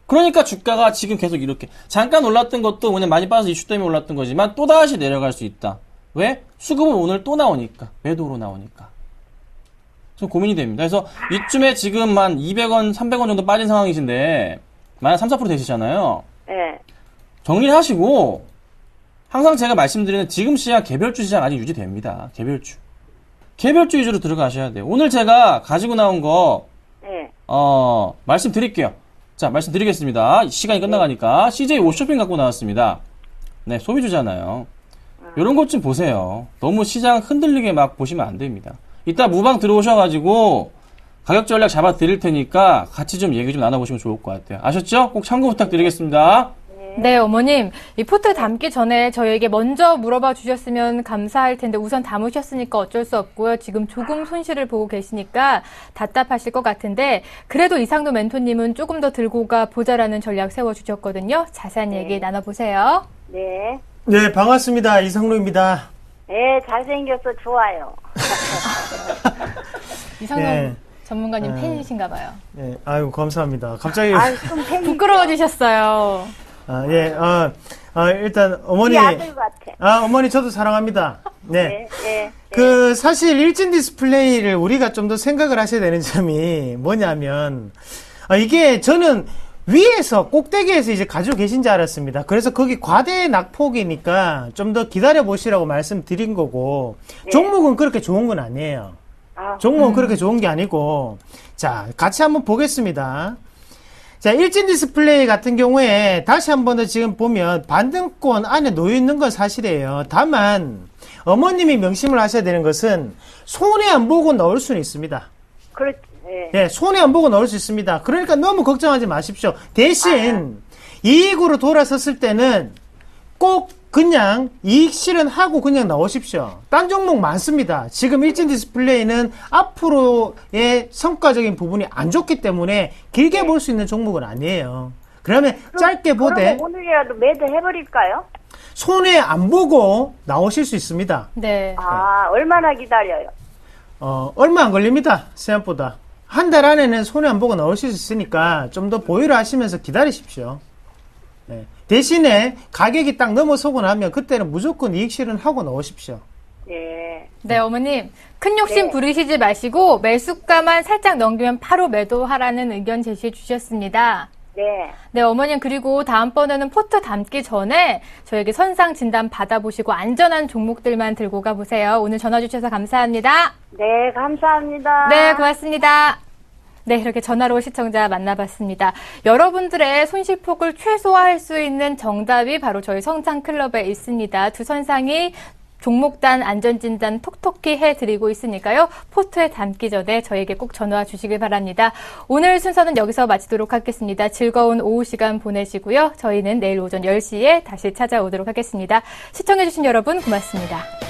그러니까 주가가 지금 계속 이렇게 잠깐 올랐던 것도 그냥 많이 빠져서 이슈 때문에 올랐던 거지만 또다시 내려갈 수 있다. 왜? 수급은 오늘 또 나오니까. 매도로 나오니까. 좀 고민이 됩니다. 그래서 이쯤에 지금 한 200원, 300원 정도 빠진 상황이신데 만약 3, 4% 되시잖아요. 네. 정리를 하시고 항상 제가 말씀드리는 지금 시장 개별주 시장 아직 유지됩니다. 개별주 위주로 들어가셔야 돼요. 오늘 제가 가지고 나온 거 네. 말씀드릴게요. 자, 말씀드리겠습니다. 시간이 끝나가니까 CJ 옷쇼핑 갖고 나왔습니다. 네, 소비주잖아요. 이런 것 좀 보세요. 너무 시장 흔들리게 막 보시면 안 됩니다. 이따 무방 들어오셔가지고 가격 전략 잡아 드릴 테니까 같이 좀 얘기 좀 나눠보시면 좋을 것 같아요. 아셨죠? 꼭 참고 부탁드리겠습니다. 네, 어머님. 이 포트 담기 전에 저희에게 먼저 물어봐 주셨으면 감사할 텐데 우선 담으셨으니까 어쩔 수 없고요. 지금 조금 손실을 보고 계시니까 답답하실 것 같은데 그래도 이상도 멘토님은 조금 더 들고 가 보자라는 전략 세워주셨거든요. 자세한 얘기 나눠보세요. 네. 네, 반갑습니다. 이상로입니다. 네, 잘생겨서 좋아요. 이상도 네. 전문가님 팬이신가 봐요. 네, 아유, 감사합니다. 갑자기. 좀 팬이 부끄러워지셨어요. 일단, 어머니. 우리 아들 같아. 어머니 저도 사랑합니다. 네. 네. 사실 일진 디스플레이를 우리가 좀 더 생각을 하셔야 되는 점이 뭐냐면, 이게 저는 위에서, 꼭대기에서 이제 가지고 계신 줄 알았습니다. 그래서 거기 과대 낙폭이니까 좀 더 기다려 보시라고 말씀드린 거고, 종목은 그렇게 좋은 건 아니에요. 종목은 그렇게 좋은 게 아니고, 자, 같이 한번 보겠습니다. 자, 일진 디스플레이 같은 경우에 다시 한 번 더 지금 보면 반등권 안에 놓여 있는 건 사실이에요. 다만 어머님이 명심을 하셔야 되는 것은 손해 안 보고 넣을 수는 있습니다. 그렇지. 네. 네, 손해 안 보고 넣을 수 있습니다. 그러니까 너무 걱정하지 마십시오. 대신 이익으로 돌아섰을 때는 꼭 그냥 이익 실현하고 그냥 나오십시오. 딴 종목 많습니다. 지금 일진 디스플레이는 앞으로의 성과적인 부분이 안 좋기 때문에 길게 볼 수 있는 종목은 아니에요. 그러면 짧게 보되 그러면 오늘이라도 매도 해버릴까요? 손해 안 보고 나오실 수 있습니다. 네. 얼마나 기다려요? 얼마 안 걸립니다. 생각보다. 한 달 안에는 손해 안 보고 나오실 수 있으니까 좀 더 보유를 하시면서 기다리십시오. 네. 대신에 가격이 딱 넘어서고 나면 그때는 무조건 이익 실현하고 넣으십시오. 네. 네, 어머님. 큰 욕심 부리시지 마시고 매수가만 살짝 넘기면 바로 매도하라는 의견 제시해 주셨습니다. 네. 네, 어머님. 그리고 다음번에는 포트 담기 전에 저에게 선상 진단 받아보시고 안전한 종목들만 들고 가보세요. 오늘 전화 주셔서 감사합니다. 네, 감사합니다. 네, 고맙습니다. 네, 이렇게 전화로 시청자 만나봤습니다. 여러분들의 손실폭을 최소화할 수 있는 정답이 바로 저희 성장클럽에 있습니다. 두 선상이 종목단 안전진단 톡톡히 해드리고 있으니까요. 포트에 담기 전에 저에게 꼭 전화 주시길 바랍니다. 오늘 순서는 여기서 마치도록 하겠습니다. 즐거운 오후 시간 보내시고요. 저희는 내일 오전 10시에 다시 찾아오도록 하겠습니다. 시청해주신 여러분 고맙습니다.